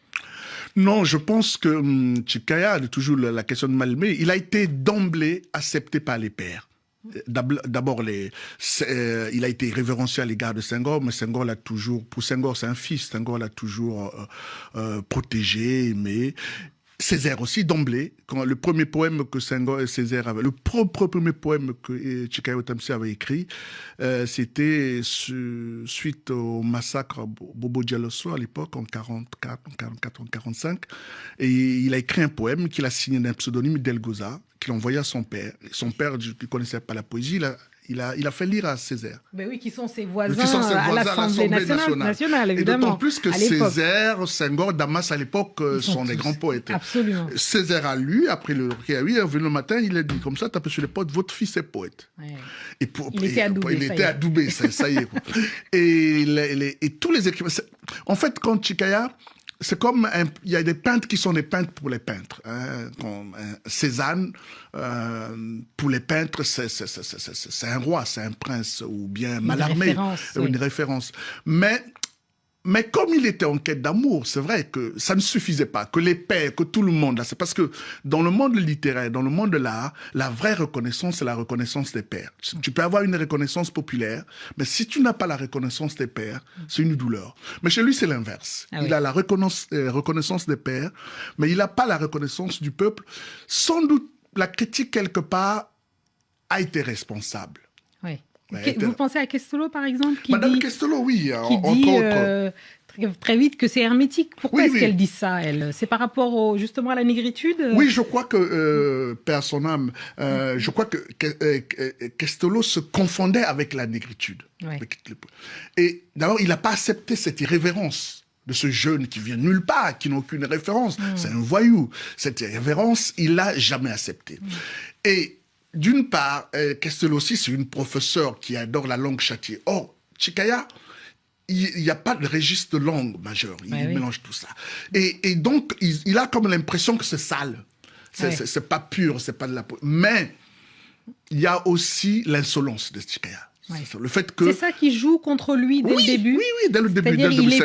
Non, je pense que Tchikaya, toujours la question de Malmé, il a été d'emblée accepté par les pairs. D'abord, il a été révérencié à l'égard de Senghor, mais Senghor l'a toujours, pour Senghor, c'est un fils, Senghor l'a toujours protégé, aimé. Césaire aussi, d'emblée, quand le premier poème que Senghor et Césaire avaient, le premier poème que Tchikaya Ntamsi avait écrit, c'était suite au massacre Bobo Djaloso à l'époque, en 45. Et il a écrit un poème qu'il a signé d'un pseudonyme Delgoza, qu'il a envoyé à son père. Son père, qui ne connaissait pas la poésie, il a fait lire à Césaire. Ben oui, qui sont ses voisins, à l'Assemblée nationale, évidemment. Et d'autant plus que Césaire, Senghor, Damas, à l'époque, sont des grands poètes. Absolument. Césaire a lu, après le recueil, il est venu le matin, il a dit comme ça, tapez sur les potes, votre fils est poète. Ouais. Il était adoubé, ça y est. Et tous les écrivains... En fait, quand Tchikaya... C'est comme, il y a des peintres qui sont des peintres pour les peintres. Hein, comme Cézanne, pour les peintres, c'est un roi, c'est un prince, ou bien Mallarmé, une référence. Mais comme il était en quête d'amour, c'est vrai que ça ne suffisait pas, que les pairs, que tout le monde, c'est parce que dans le monde littéraire, dans le monde de l'art, la vraie reconnaissance, c'est la reconnaissance des pairs. Tu peux avoir une reconnaissance populaire, mais si tu n'as pas la reconnaissance des pairs, c'est une douleur. Mais chez lui, c'est l'inverse. Il a la reconnaissance des pairs, mais il n'a pas la reconnaissance du peuple. Sans doute, la critique, quelque part, a été responsable. Oui. Vous pensez à Questolo, par exemple, qui Madame dit, Questolo, oui, qui dit très vite que c'est hermétique. Pourquoi est-ce qu'elle dit ça, elle? C'est par rapport justement à la négritude? Oui, je crois que, père son âme, je crois que Questolo se confondait avec la négritude. Ouais. Et d'abord, il n'a pas accepté cette irrévérence de ce jeune qui vient nulle part, qui n'a aucune référence. C'est un voyou. Cette irrévérence, il l'a jamais acceptée. Et d'une part, Questolo aussi, c'est une professeure qui adore la langue châtiée. Or, Tchikaya, il n'y a pas de registre de langue majeur. Il mélange tout ça. Et donc, il a comme l'impression que c'est sale. C'est pas pur, c'est pas de la... Mais il y a aussi l'insolence de Tchikaya. Ouais. Le fait que... C'est ça qui joue contre lui dès le début. Oui, dès le début.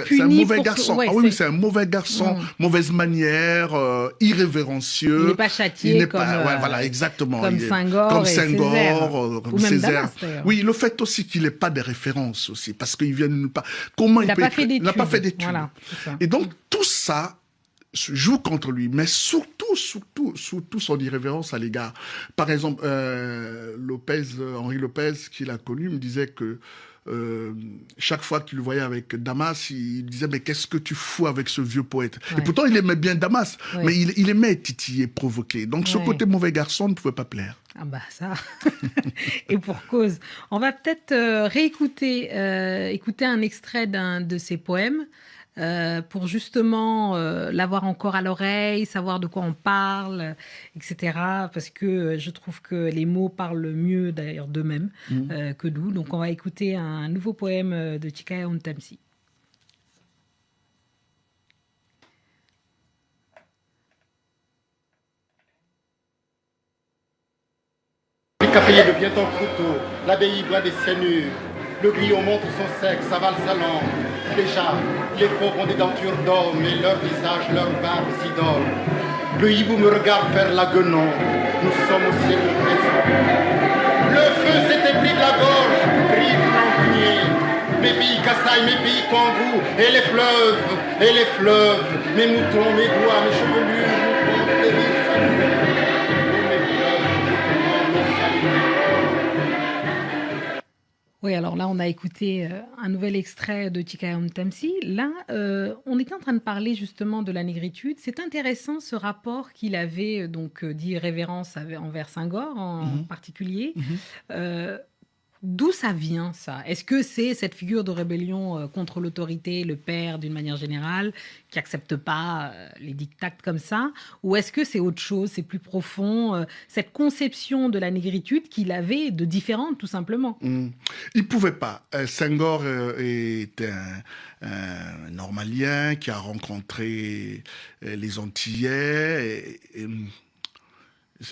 C'est un mauvais garçon. C'est un mauvais garçon, mauvaise manière, irrévérencieux. Il n'est pas châtié voilà, exactement. Comme Senghor, comme Senghor, comme Césaire. Oui, le fait aussi qu'il n'ait pas de références aussi, parce qu'il vient nulle part. Comment il n'a pas fait d'études. Voilà, et donc, tout ça joue contre lui, mais surtout son irrévérence à l'égard. Par exemple, Henri Lopez, qui l'a connu, me disait que chaque fois qu'il le voyait avec Damas, il disait mais qu'est-ce que tu fous avec ce vieux poète? Ouais. Et pourtant il aimait bien Damas, Ouais. mais il aimait titiller, provoquer. Donc ce Ouais. côté mauvais garçon ne pouvait pas plaire. Ah bah ça, et pour cause. On va peut-être écouter un extrait d'un de ses poèmes pour justement l'avoir encore à l'oreille, savoir de quoi on parle, etc. Parce que je trouve que les mots parlent mieux d'ailleurs d'eux-mêmes que nous. Donc on va écouter un nouveau poème de Chikaya Ntamsi. Le caféier devient un couteau, l'abbaye boit des cyanures, le grillon montre son sexe, avale sa langue. Déjà, les fauves ont des dentures d'homme et leur visage, leur barbe s'idole. Le hibou me regarde faire la guenon, nous sommes au siècle présent. Le feu s'est épris de la gorge, rive l'encuier. Mes pays Kassai, mes pays Kangou, et les fleuves, mes moutons, mes doigts, mes chevelures, nous portent des rives saluées. Oui, alors là, on a écouté un nouvel extrait de Chikaya Ntamsi. Là, on était en train de parler justement de la négritude. C'est intéressant ce rapport qu'il avait dit révérence envers Senghor en particulier. D'où ça vient, ça? Est-ce que c'est cette figure de rébellion contre l'autorité, le père d'une manière générale, qui n'accepte pas les dictats comme ça? Ou est-ce que c'est autre chose, c'est plus profond, cette conception de la négritude qu'il avait de différente, tout simplement? Il ne pouvait pas. Senghor était un Normalien qui a rencontré les Antillais.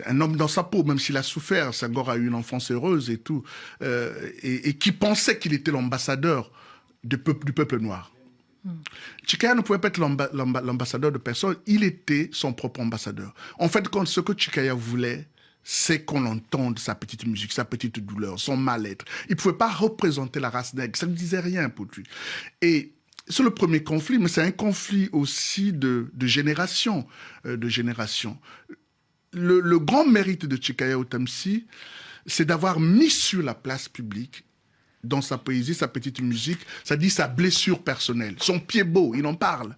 Un homme dans sa peau, même s'il a souffert. Senghor a eu une enfance heureuse et tout. Et qui pensait qu'il était l'ambassadeur du peuple noir. Chikaya ne pouvait pas être l'ambassadeur de personne. Il était son propre ambassadeur. En fait, ce que Chikaya voulait, c'est qu'on entende sa petite musique, sa petite douleur, son mal-être. Il ne pouvait pas représenter la race nègre. Ça ne disait rien pour lui. Et c'est le premier conflit, mais c'est un conflit aussi de génération. Le grand mérite de Chikaya Ntamsi, c'est d'avoir mis sur la place publique, dans sa poésie, sa petite musique, ça dit sa blessure personnelle. Son pied beau, il en parle.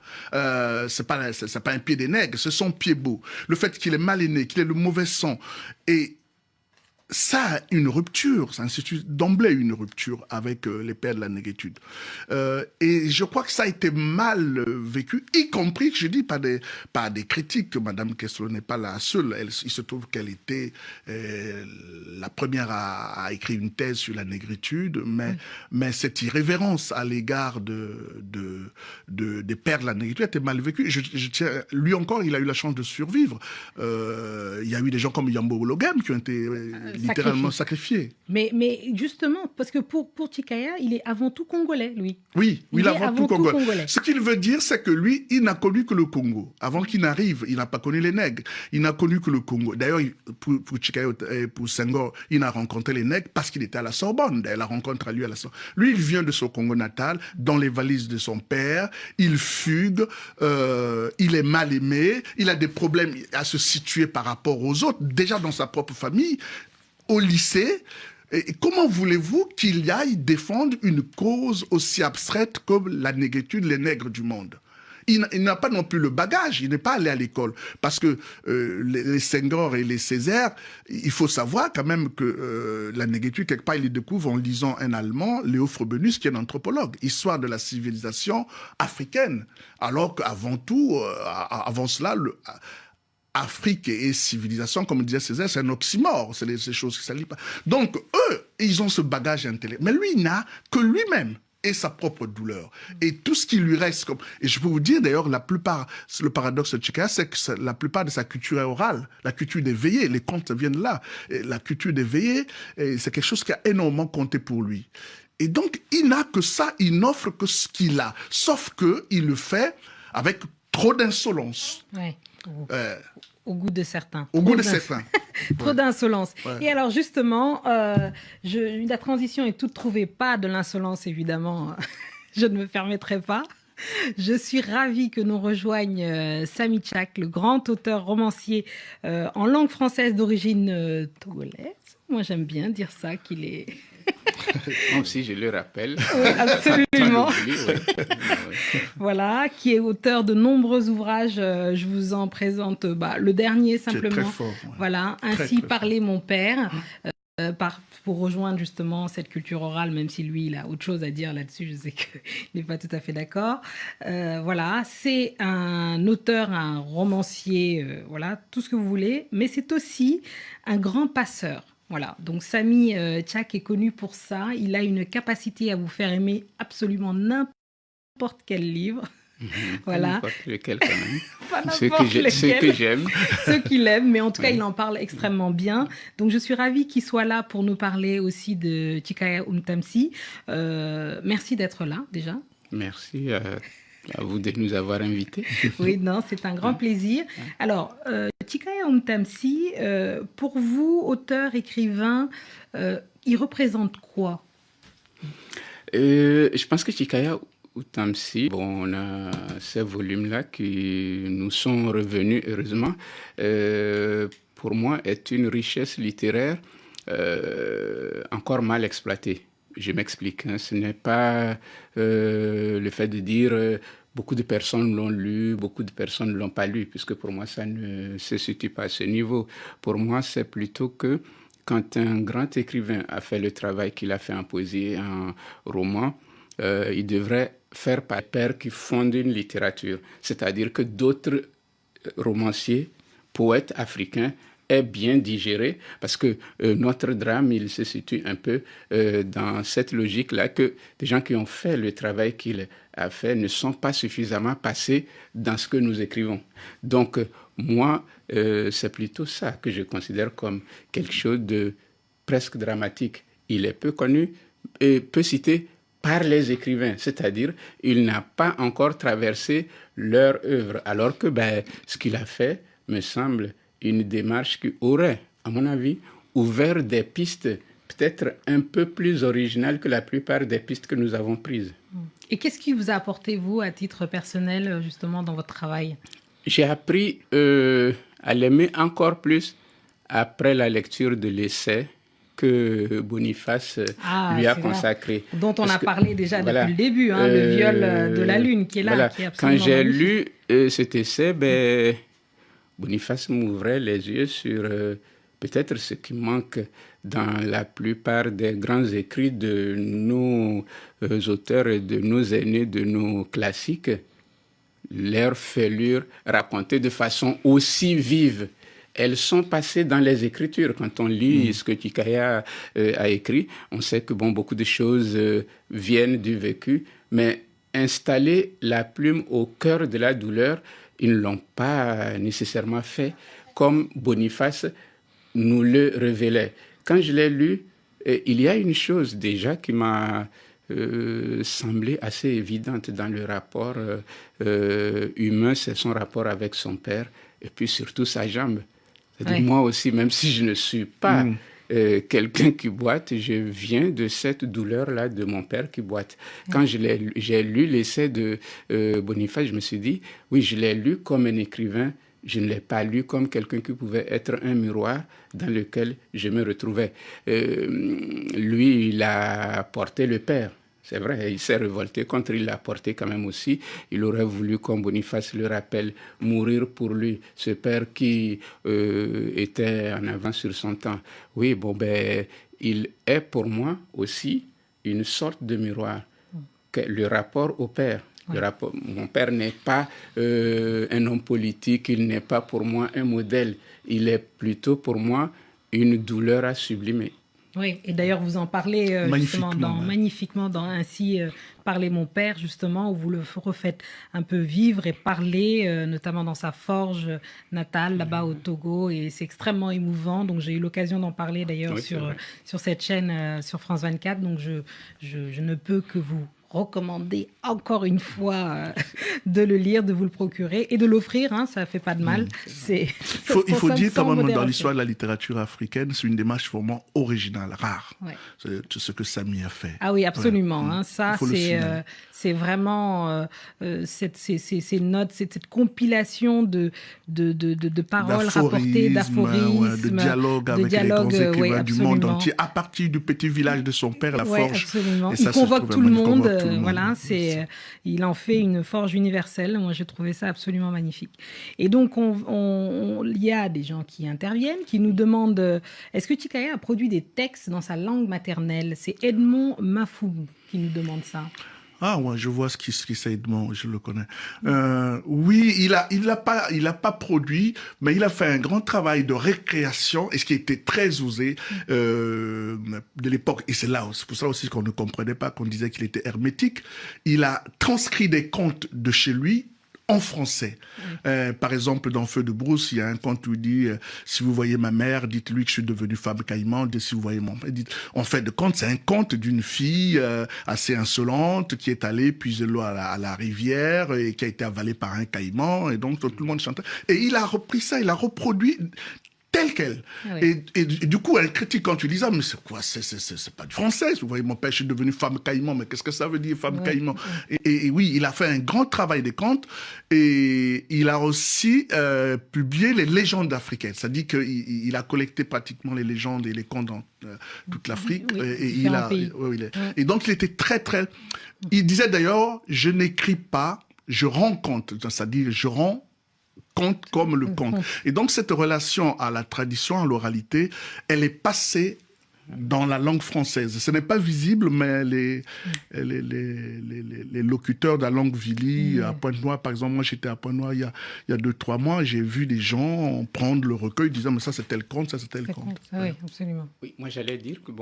C'est pas un pied des nègres, c'est son pied beau. Le fait qu'il est mal né, qu'il ait le mauvais sang. Et ça a une rupture, ça institue d'emblée une rupture avec les pères de la négritude. Et je crois que ça a été mal vécu, y compris, je dis, par des critiques, que Mme Kessler n'est pas la seule. Il se trouve qu'elle était la première à écrire une thèse sur la négritude, mais cette irrévérence à l'égard des pères de la négritude a été mal vécue. Lui encore, il a eu la chance de survivre. Il y a eu des gens comme Yambo Logam qui ont été littéralement sacrifié. Mais justement, parce que pour Chikaya, il est avant tout congolais, lui. Oui, il est avant tout congolais. Ce qu'il veut dire, c'est que lui, il n'a connu que le Congo. Avant qu'il n'arrive, il n'a pas connu les nègres. Il n'a connu que le Congo. D'ailleurs, pour Chikaya et pour Senghor, il n'a rencontré les nègres parce qu'il était à la Sorbonne. D'ailleurs, la rencontre a lieu à la Sorbonne. Lui, il vient de son Congo natal, dans les valises de son père. Il fugue, il est mal aimé, il a des problèmes à se situer par rapport aux autres, déjà dans sa propre famille. Au lycée, et comment voulez-vous qu'il aille défendre une cause aussi abstraite comme la négritude, les nègres du monde? Il n'a pas non plus le bagage, il n'est pas allé à l'école. Parce que les Senghor et les Césaire, il faut savoir quand même que la négritude, quelque part, il les découvre en lisant un Allemand, Léo Frobenius, qui est un anthropologue, histoire de la civilisation africaine. Alors qu'avant tout, avant cela, Afrique et civilisation, comme disait Césaire, c'est un oxymore, c'est des choses qui ne s'allient pas. Donc, eux, ils ont ce bagage intellectuel. Mais lui, il n'a que lui-même et sa propre douleur. Et tout ce qui lui reste, et je peux vous dire d'ailleurs, le paradoxe de Chikaya, c'est que la plupart de sa culture est orale, la culture des veillées, les contes viennent là. Et la culture des veillées, c'est quelque chose qui a énormément compté pour lui. Et donc, il n'a que ça, il n'offre que ce qu'il a. Sauf qu'il le fait avec trop d'insolence. Ouais. Au goût de certains. Au goût de certains. Trop d'insolence. Ouais. Et alors justement, la transition est toute trouvée, pas de l'insolence évidemment, je ne me permettrai pas. Je suis ravie que nous rejoigne Samy Tchak, le grand auteur romancier en langue française d'origine togolaise. Moi j'aime bien dire ça, qu'il est... Moi aussi, je le rappelle. Oui, absolument. Oui. Voilà, qui est auteur de nombreux ouvrages. Je vous en présente le dernier C'est simplement. très fort. Ouais. Voilà, Très, Ainsi très parlait mon père. Pour rejoindre justement cette culture orale, même si lui, il a autre chose à dire là-dessus, je sais qu'il n'est pas tout à fait d'accord. Voilà, c'est un auteur, un romancier, voilà, tout ce que vous voulez, mais c'est aussi un grand passeur. Voilà, donc Samy Tchak est connu pour ça. Il a une capacité à vous faire aimer absolument n'importe quel livre. Voilà. N'importe lequel quand même. Pas Ceux n'importe que lequel. j'aime. Ceux qu'il aime, mais en tout cas, Ouais. il en parle extrêmement bien. Donc, je suis ravie qu'il soit là pour nous parler aussi de Tchikaya Oumtamsi. Merci d'être là, déjà. Merci à vous de nous avoir invités. Oui, non, c'est un grand plaisir. Alors, Tchikaya Oumtamsi, pour vous, auteur, écrivain, il représente quoi? Je pense que Tchikaya Oumtamsi, on a ces volumes-là qui nous sont revenus, heureusement, pour moi, est une richesse littéraire encore mal exploitée. Je m'explique. Ce n'est pas le fait de dire beaucoup de personnes l'ont lu, beaucoup de personnes ne l'ont pas lu, puisque pour moi, ça ne se situe pas à ce niveau. Pour moi, c'est plutôt que quand un grand écrivain a fait le travail qu'il a fait en poésie et en roman, il devrait faire par pair qui fonde une littérature. C'est-à-dire que d'autres romanciers, poètes africains aient bien digéré, parce que notre drame, il se situe un peu dans cette logique-là, que des gens qui ont fait le travail qu'il a fait ne sont pas suffisamment passés dans ce que nous écrivons. Donc, moi, c'est plutôt ça que je considère comme quelque chose de presque dramatique. Il est peu connu et peu cité par les écrivains, c'est-à-dire il n'a pas encore traversé leur œuvre, alors que ce qu'il a fait me semble une démarche qui aurait, à mon avis, ouvert des pistes peut-être un peu plus originales que la plupart des pistes que nous avons prises. Et qu'est-ce qui vous a apporté, vous, à titre personnel, justement, dans votre travail? J'ai appris à l'aimer encore plus après la lecture de l'essai que Boniface lui a consacré. Dont on a parlé déjà depuis le début, le viol de la Lune, qui est là. Voilà. Qui est Quand j'ai magnifique. lu cet essai, Boniface m'ouvrait les yeux sur peut-être ce qui manque dans la plupart des grands écrits de nos auteurs et de nos aînés, de nos classiques, leur fêlure racontée de façon aussi vive. Elles sont passées dans les écritures. Quand on lit ce que Tchikaya a écrit, on sait que beaucoup de choses viennent du vécu, mais installer la plume au cœur de la douleur, ils ne l'ont pas nécessairement fait comme Boniface nous le révélait. Quand je l'ai lu, il y a une chose déjà qui m'a semblé assez évidente dans le rapport humain, c'est son rapport avec son père, et puis surtout sa jambe. C'est-à-dire, moi aussi, même si je ne suis pas quelqu'un qui boite, je viens de cette douleur-là de mon père qui boite. Quand j'ai lu l'essai de Boniface, je me suis dit, oui, je l'ai lu comme un écrivain, je ne l'ai pas lu comme quelqu'un qui pouvait être un miroir dans lequel je me retrouvais. Lui, il a porté le père. C'est vrai, il s'est révolté contre, il l'a porté quand même aussi. Il aurait voulu, comme Boniface le rappelle, mourir pour lui, ce père qui était en avance sur son temps. Oui, il est pour moi aussi une sorte de miroir. Le rapport au père. Mon père n'est pas un homme politique, il n'est pas pour moi un modèle. Il est plutôt pour moi une douleur à sublimer. Oui, et d'ailleurs, vous en parlez magnifiquement dans Ainsi parlait mon père, justement, où vous le refaites un peu vivre et parler, notamment dans sa forge natale, là-bas au Togo, et c'est extrêmement émouvant. Donc, j'ai eu l'occasion d'en parler, d'ailleurs, sur cette chaîne, sur France 24. Donc, je ne peux que vous recommander encore une fois de le lire, de vous le procurer et de l'offrir, ça fait pas de mal. Il faut dire quand même, dans l'histoire de la littérature africaine, c'est une démarche vraiment originale, rare. C'est ce que Samy a fait. Ah oui, absolument. Ça, C'est vraiment ces notes, cette compilation de paroles rapportées, d'aphorismes, de dialogue avec les grands écrivains du monde entier, à partir du petit village de son père, la forge. Absolument. Et Il ça, convoque tout le monde. Voilà, il en fait une forge universelle. Moi, j'ai trouvé ça absolument magnifique. Et donc, il y a des gens qui interviennent, qui nous demandent est-ce que Chikaya a produit des textes dans sa langue maternelle? C'est Edmond Mafougou qui nous demande ça. Ah ouais, je vois ce qui c'est Edmond, je le connais. Oui, il a pas produit, mais il a fait un grand travail de récréation, et ce qui était très osé de l'époque. Et c'est pour ça aussi qu'on ne comprenait pas, qu'on disait qu'il était hermétique. Il a transcrit des contes de chez lui en français. Par exemple, dans Feu de brousse, il y a un conte où il dit si vous voyez ma mère, dites-lui que je suis devenu femme caïman. Si vous voyez mon père, dites... En fait de compte, c'est un conte d'une fille assez insolente qui est allée puiser l'eau à la rivière et qui a été avalée par un caïman, et donc tout le monde chantait. Et il a repris ça, il a reproduit tel quel. Oui. Et du coup, elle critique quand tu dis ça, mais c'est quoi? C'est pas du français. Vous voyez, mon père, je suis devenu femme caïman, mais qu'est-ce que ça veut dire, femme caïman? Et oui, il a fait un grand travail des contes, et il a aussi publié les légendes africaines. C'est-à-dire qu'il a collecté pratiquement les légendes et les contes dans toute l'Afrique. Et donc, il était très, très... Il disait d'ailleurs, je n'écris pas, je rends compte. C'est-à-dire, je rends conte comme le conte. Et donc, cette relation à la tradition, à l'oralité, elle est passée dans la langue française. Ce n'est pas visible, mais les locuteurs de la langue Vili, à Pointe-Noire, par exemple, moi j'étais à Pointe-Noire il y a 2-3 mois, j'ai vu des gens prendre le recueil disant mais ça c'est tel conte, ça c'est tel conte. Oui, absolument. Oui, moi j'allais dire que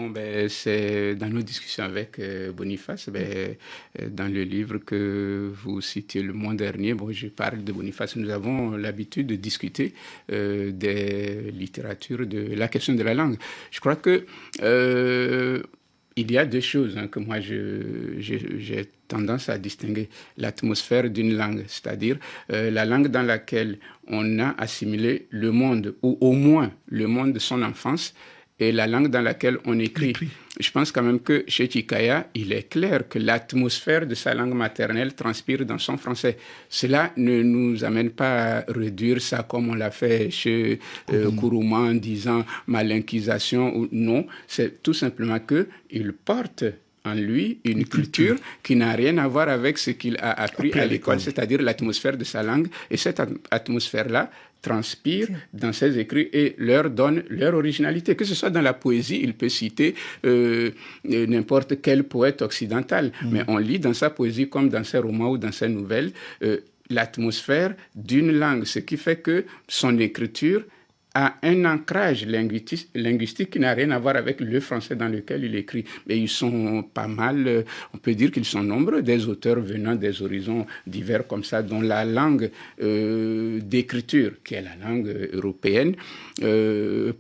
c'est dans nos discussions avec Boniface, dans le livre que vous citiez le mois dernier, je parle de Boniface, nous avons l'habitude de discuter des littératures, de la question de la langue. Je crois que il y a deux choses que moi j'ai tendance à distinguer. L'atmosphère d'une langue, c'est-à-dire la langue dans laquelle on a assimilé le monde, ou au moins le monde de son enfance, et la langue dans laquelle on écrit. Je pense quand même que chez Chikaya, il est clair que l'atmosphère de sa langue maternelle transpire dans son français. Cela ne nous amène pas à réduire ça comme on l'a fait chez Kourouma en disant malinquisation ou non. C'est tout simplement qu'il porte en lui une culture qui n'a rien à voir avec ce qu'il a appris à l'école, c'est-à-dire l'atmosphère de sa langue. Et cette atmosphère-là transpire dans ses écrits et leur donne leur originalité. Que ce soit dans la poésie, il peut citer n'importe quel poète occidental, mais on lit dans sa poésie comme dans ses romans ou dans ses nouvelles l'atmosphère d'une langue, ce qui fait que son écriture a un ancrage linguistique qui n'a rien à voir avec le français dans lequel il écrit. Mais ils sont pas mal, on peut dire qu'ils sont nombreux, des auteurs venant des horizons divers comme ça, dont la langue d'écriture, qui est la langue européenne,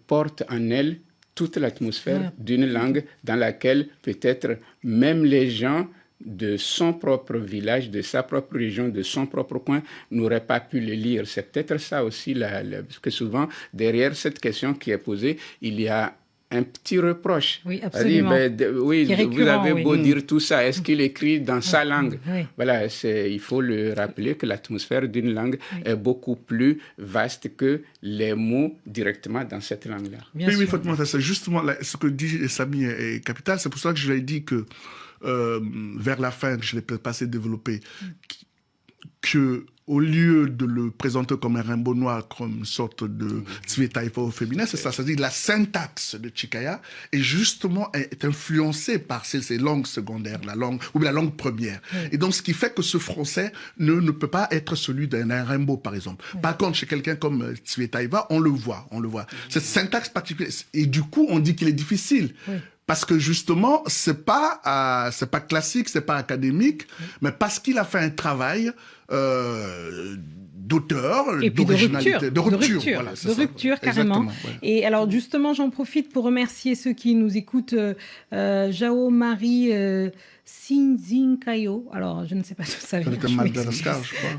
porte en elle toute l'atmosphère d'une langue dans laquelle peut-être même les gens de son propre village, de sa propre région, de son propre coin, n'aurait pas pu le lire. C'est peut-être ça aussi, parce que souvent, derrière cette question qui est posée, il y a un petit reproche. Oui, absolument. Vous avez beau dire tout ça, est-ce qu'il écrit dans sa langue? Voilà, il faut le rappeler que l'atmosphère d'une langue est beaucoup plus vaste que les mots directement dans cette langue-là. Oui, Fatoumata, c'est justement ce que dit Samy est capital. C'est pour ça que je l'ai dit que vers la fin, je l'ai peut-être pas assez développé, que au lieu de le présenter comme un Rimbaud noir, comme une sorte de Tsvetaïfa au féminin, c'est ça, c'est-à-dire la syntaxe de Chikaya est justement est influencée par ces langues secondaires, la langue première. Et donc, ce qui fait que ce français ne peut pas être celui d'un Rimbaud, par exemple. Par contre, chez quelqu'un comme Tsvetaïfa, on le voit. Cette syntaxe particulière. Et du coup, on dit qu'il est difficile. Parce que justement, c'est pas classique, c'est pas académique, mais parce qu'il a fait un travail d'auteur, d'originalité, de rupture. Voilà, de rupture, carrément. Et alors, justement, j'en profite pour remercier ceux qui nous écoutent. Jao Marie Sinzinkayo, alors je ne sais pas si ça veut dire.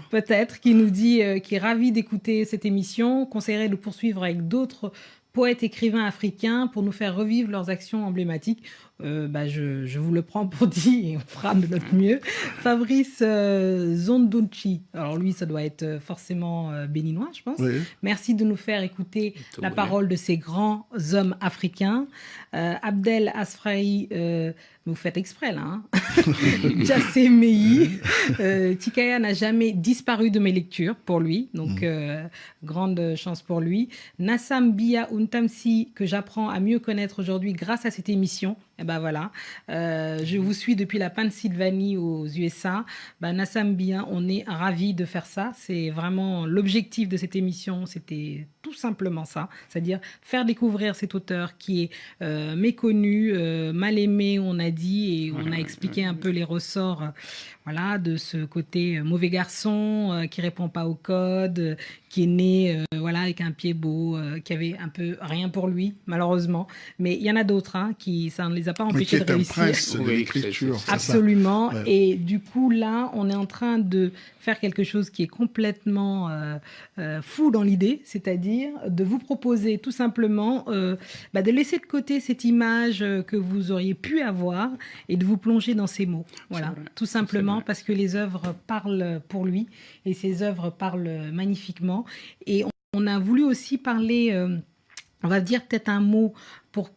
Peut-être, qui nous dit qui est ravi d'écouter cette émission, conseillerait de poursuivre avec d'autres poètes écrivains africains pour nous faire revivre leurs actions emblématiques. je vous le prends pour dit et on fera de notre mieux. Fabrice Zondouchi, alors lui, ça doit être forcément béninois, je pense. Oui. Merci de nous faire écouter la parole de ces grands hommes africains. Abdel Asfraï, vous faites exprès là, hein. Jassé Meyi, Tikaya n'a jamais disparu de mes lectures pour lui, donc grande chance pour lui. Nassam Bia Untamsi, que j'apprends à mieux connaître aujourd'hui grâce à cette émission. Et ben voilà, je vous suis depuis la Pennsylvanie aux USA. Nassam Bia, on est ravis de faire ça. C'est vraiment l'objectif de cette émission, c'était tout simplement ça, c'est-à-dire faire découvrir cet auteur qui est méconnu, mal aimé, on a dit, et on a expliqué un peu les ressorts voilà, de ce côté mauvais garçon qui répond pas au code, qui est né voilà, avec un pied beau, qui avait un peu rien pour lui, malheureusement. Mais il y en a d'autres qui, ça ne les a pas empêchés de réussir. Mais qui est un prince de l'écriture. Absolument. Ouais. Et du coup, là, on est en train de faire quelque chose qui est complètement fou dans l'idée, c'est-à-dire de vous proposer tout simplement de laisser de côté cette image que vous auriez pu avoir et de vous plonger dans ces mots. Voilà, tout simplement parce que les œuvres parlent pour lui et ces œuvres parlent magnifiquement. Et on a voulu aussi parler, on va dire peut-être un mot pour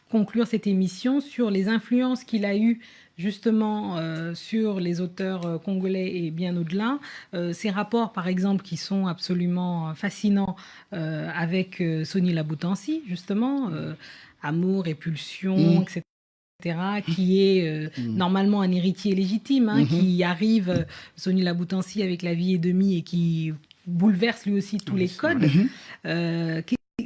conclure cette émission sur les influences qu'il a eues justement sur les auteurs congolais et bien au-delà. Ces rapports, par exemple, qui sont absolument fascinants avec Soni Laboutansi, justement, amour, répulsion, etc., qui est normalement un héritier légitime, qui arrive, Soni Laboutansi, avec La vie et demie et qui bouleverse lui aussi tous les codes.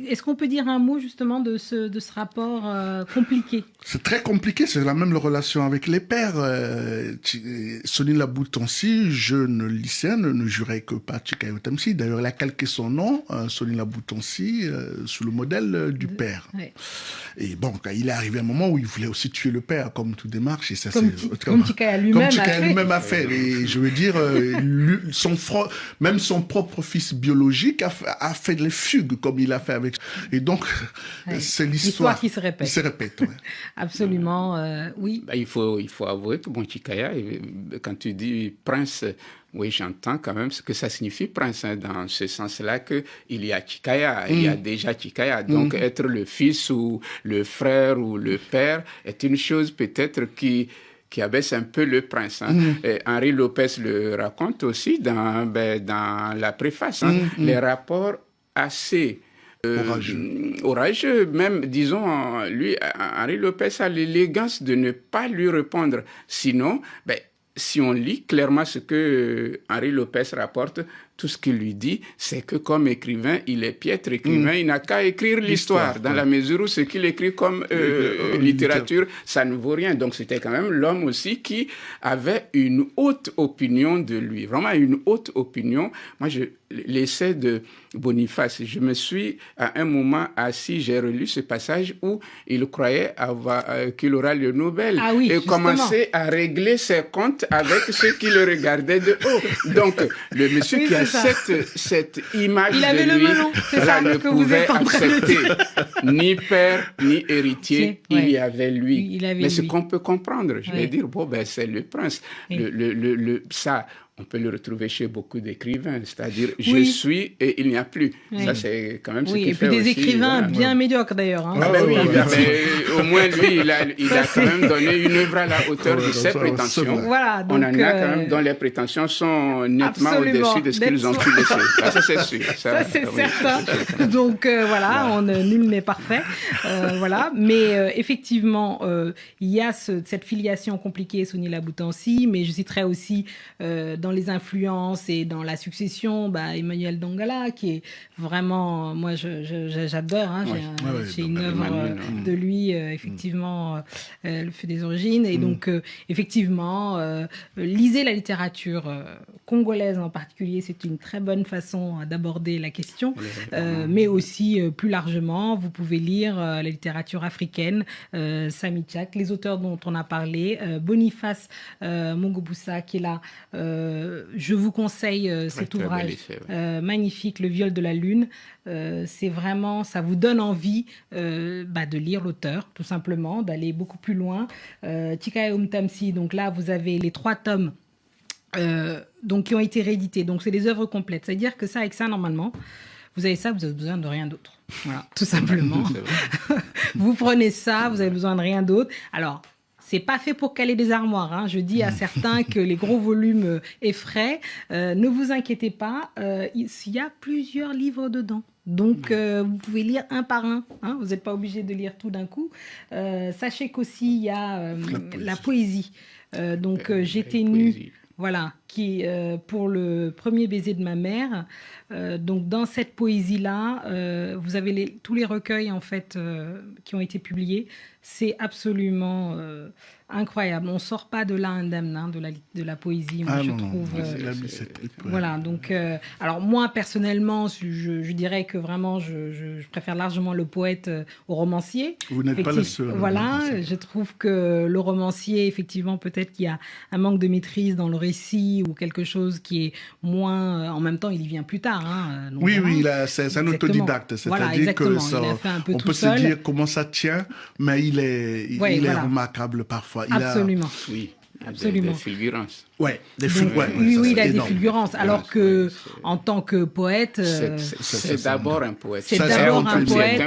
Est-ce qu'on peut dire un mot justement de ce rapport compliqué? C'est très compliqué, c'est la même relation avec les pères. Soni Laboutansi, jeune lycéen, ne jurait que par Tchikayo Temsi. D'ailleurs, il a calqué son nom, Soni Laboutansi, sous le modèle du père. Ouais. Et bon, il est arrivé un moment où il voulait aussi tuer le père, comme tout démarche. Et ça, comme Tchikayo lui-même a fait. Et je veux dire, même son propre fils biologique a fait les fugues, comme il a fait avec. Et donc, c'est l'histoire qui se répète. Il se répète, ouais. Absolument, oui. Il faut avouer que Tchikaya, quand tu dis prince, oui, j'entends quand même ce que ça signifie prince, dans ce sens-là qu'il y a Tchikaya, il y a déjà Tchikaya. Donc, être le fils ou le frère ou le père est une chose peut-être qui abaisse un peu le prince. Henri Lopez le raconte aussi dans la préface. Les rapports assez orageux, même, disons, lui, Henri Lopez a l'élégance de ne pas lui répondre. Sinon, si on lit clairement ce que Henri Lopez rapporte, tout ce qu'il lui dit, c'est que comme écrivain, il est piètre écrivain, il n'a qu'à écrire l'histoire, dans la mesure où ce qu'il écrit comme littérature, ça ne vaut rien. Donc c'était quand même l'homme aussi qui avait une haute opinion de lui, vraiment une haute opinion. Moi, l'essai de Boniface, je me suis à un moment assis, j'ai relu ce passage où il croyait qu'il aura le Nobel et commençait à régler ses comptes avec ceux qui le regardaient de haut. Donc, le monsieur qui a cette image il avait de le lui, melon, ne pouvait accepter ni père ni héritier, il y avait lui. Mais ce qu'on peut comprendre, je vais dire, c'est le prince. Ça, on peut le retrouver chez beaucoup d'écrivains, c'est-à-dire je suis et il n'y a plus. Ça, c'est quand même ce qui fait aussi... Et puis des écrivains bien médiocres d'ailleurs. Au moins lui, il a quand même donné une œuvre à la hauteur de ses prétentions. Voilà, donc, on en a quand même dont les prétentions sont nettement au-dessus de ce qu'ils ont pu laisser. Ça, c'est sûr. Ça, c'est certain. Donc voilà, nul n'est parfait. Voilà. Mais effectivement, il y a cette filiation compliquée, Soni Laboutansi, mais je citerai aussi dans les influences et dans la succession, Emmanuel Dongala, qui est vraiment, moi j'adore, j'ai une œuvre de lui, effectivement, Le feu des origines, et donc effectivement, lisez la littérature congolaise en particulier, c'est une très bonne façon d'aborder la question, mais aussi plus largement, vous pouvez lire la littérature africaine, Sami Tchak, les auteurs dont on a parlé, Boniface Mungobusa, qui est là, Je vous conseille cet très bel ouvrage essai, magnifique, Le viol de la lune. C'est vraiment, ça vous donne envie de lire l'auteur, tout simplement, d'aller beaucoup plus loin. Tchikaya Umtamsi, donc là, vous avez les 3 tomes donc, qui ont été réédités. Donc, c'est des œuvres complètes. C'est-à-dire que ça, avec ça, normalement, vous avez ça, vous avez besoin de rien d'autre. Voilà, tout simplement. Vous prenez ça, vous avez besoin de rien d'autre. Alors, c'est pas fait pour caler des armoires. Hein. Je dis à certains que les gros volumes effraient. Ne vous inquiétez pas, il y a plusieurs livres dedans. Donc, vous pouvez lire un par un. Hein. Vous n'êtes pas obligé de lire tout d'un coup. Sachez qu'aussi, il y a la poésie. J'étais nue. Voilà, qui pour le premier baiser de ma mère. Donc dans cette poésie-là, vous avez tous les recueils en fait qui ont été publiés. C'est absolument incroyable. On sort pas de là indemne de la poésie. Moi, je trouve. Voilà. Donc, alors moi personnellement, je dirais que vraiment, je préfère largement le poète au romancier. Vous n'êtes pas le seul. Voilà. Je trouve que le romancier, effectivement, peut-être qu'il y a un manque de maîtrise dans le récit ou quelque chose qui est moins. En même temps, il y vient plus tard. Hein, donc, oui, c'est un autodidacte. C'est-à-dire que on peut se dire comment ça tient, mais il est remarquable parfois. Absolument. Oui. Absolument. Des fulgurances. Oui, il a des fulgurances. Alors que, en tant que poète. C'est d'abord un poète. C'est d'abord un poète.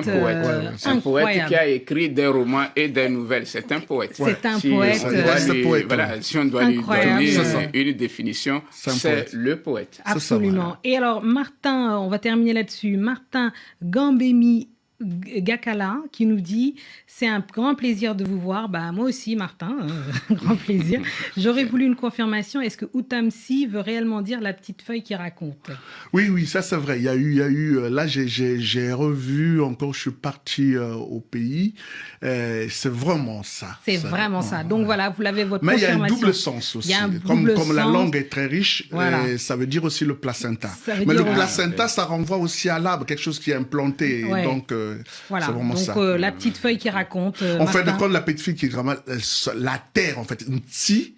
C'est un poète qui a écrit des romans et des nouvelles. C'est un poète. C'est un poète. Si on doit lui donner une définition, c'est le poète. Absolument. Et alors, Martin, on va terminer là-dessus. Martin Gambemi Gakala qui nous dit « C'est un grand plaisir de vous voir. » Moi aussi, Martin, grand plaisir. J'aurais voulu une confirmation. Est-ce que Outamsi veut réellement dire la petite feuille qui raconte? Oui, ça c'est vrai. Il y a eu là, j'ai revu encore, je suis parti au pays. C'est vraiment ça. C'est vraiment ça. Donc voilà, vous l'avez votre confirmation. Mais il y a un double sens aussi. Comme la langue est très riche, ça veut dire aussi le placenta. Mais le placenta, ça renvoie aussi à l'arbre, quelque chose qui est implanté. Donc, voilà. C'est vraiment ça. Donc la petite feuille qui raconte. En fait, de compte, la petite fille qui ramasse la terre, en fait, une tsi,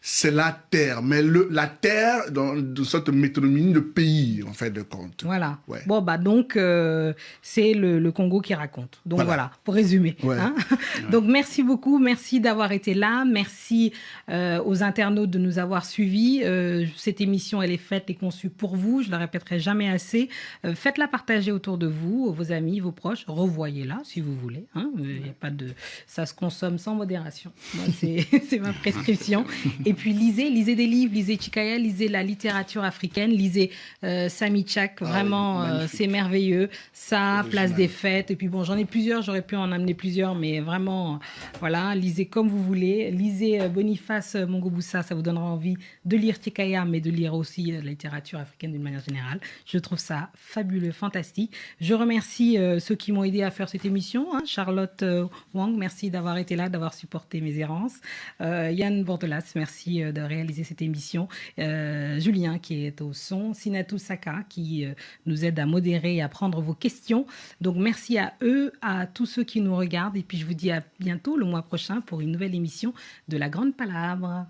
c'est la terre, mais la terre dans de cette métonymie de pays, en fait, de compte. Voilà. Ouais. Bon, donc, c'est le Congo qui raconte. Donc, voilà pour résumer. Ouais. Hein. Donc, merci beaucoup. Merci d'avoir été là. Merci aux internautes de nous avoir suivis. Cette émission, elle est faite et conçue pour vous. Je ne la répéterai jamais assez. Faites-la partager autour de vous, vos amis, vos proches. Revoyez-la, si vous voulez. Hein. Y a pas de... Ça se consomme sans modération. Moi, c'est ma prescription. Et puis, lisez des livres, lisez Tchikaya, lisez la littérature africaine, lisez Sami Tchak, vraiment, c'est merveilleux. Ça, Place des Fêtes. Et puis bon, j'en ai plusieurs, j'aurais pu en amener plusieurs, mais vraiment, voilà, lisez comme vous voulez. Lisez Boniface Mongoboussa, ça vous donnera envie de lire Tchikaya, mais de lire aussi la littérature africaine d'une manière générale. Je trouve ça fabuleux, fantastique. Je remercie ceux qui m'ont aidé à faire cette émission. Hein. Charlotte Wang, merci d'avoir été là, d'avoir supporté mes errances. Yann Bordelas, merci de réaliser cette émission. Julien qui est au son. Sinatou Saka qui nous aide à modérer et à prendre vos questions. Donc merci à eux, à tous ceux qui nous regardent. Et puis je vous dis à bientôt le mois prochain pour une nouvelle émission de La Grande Palabre.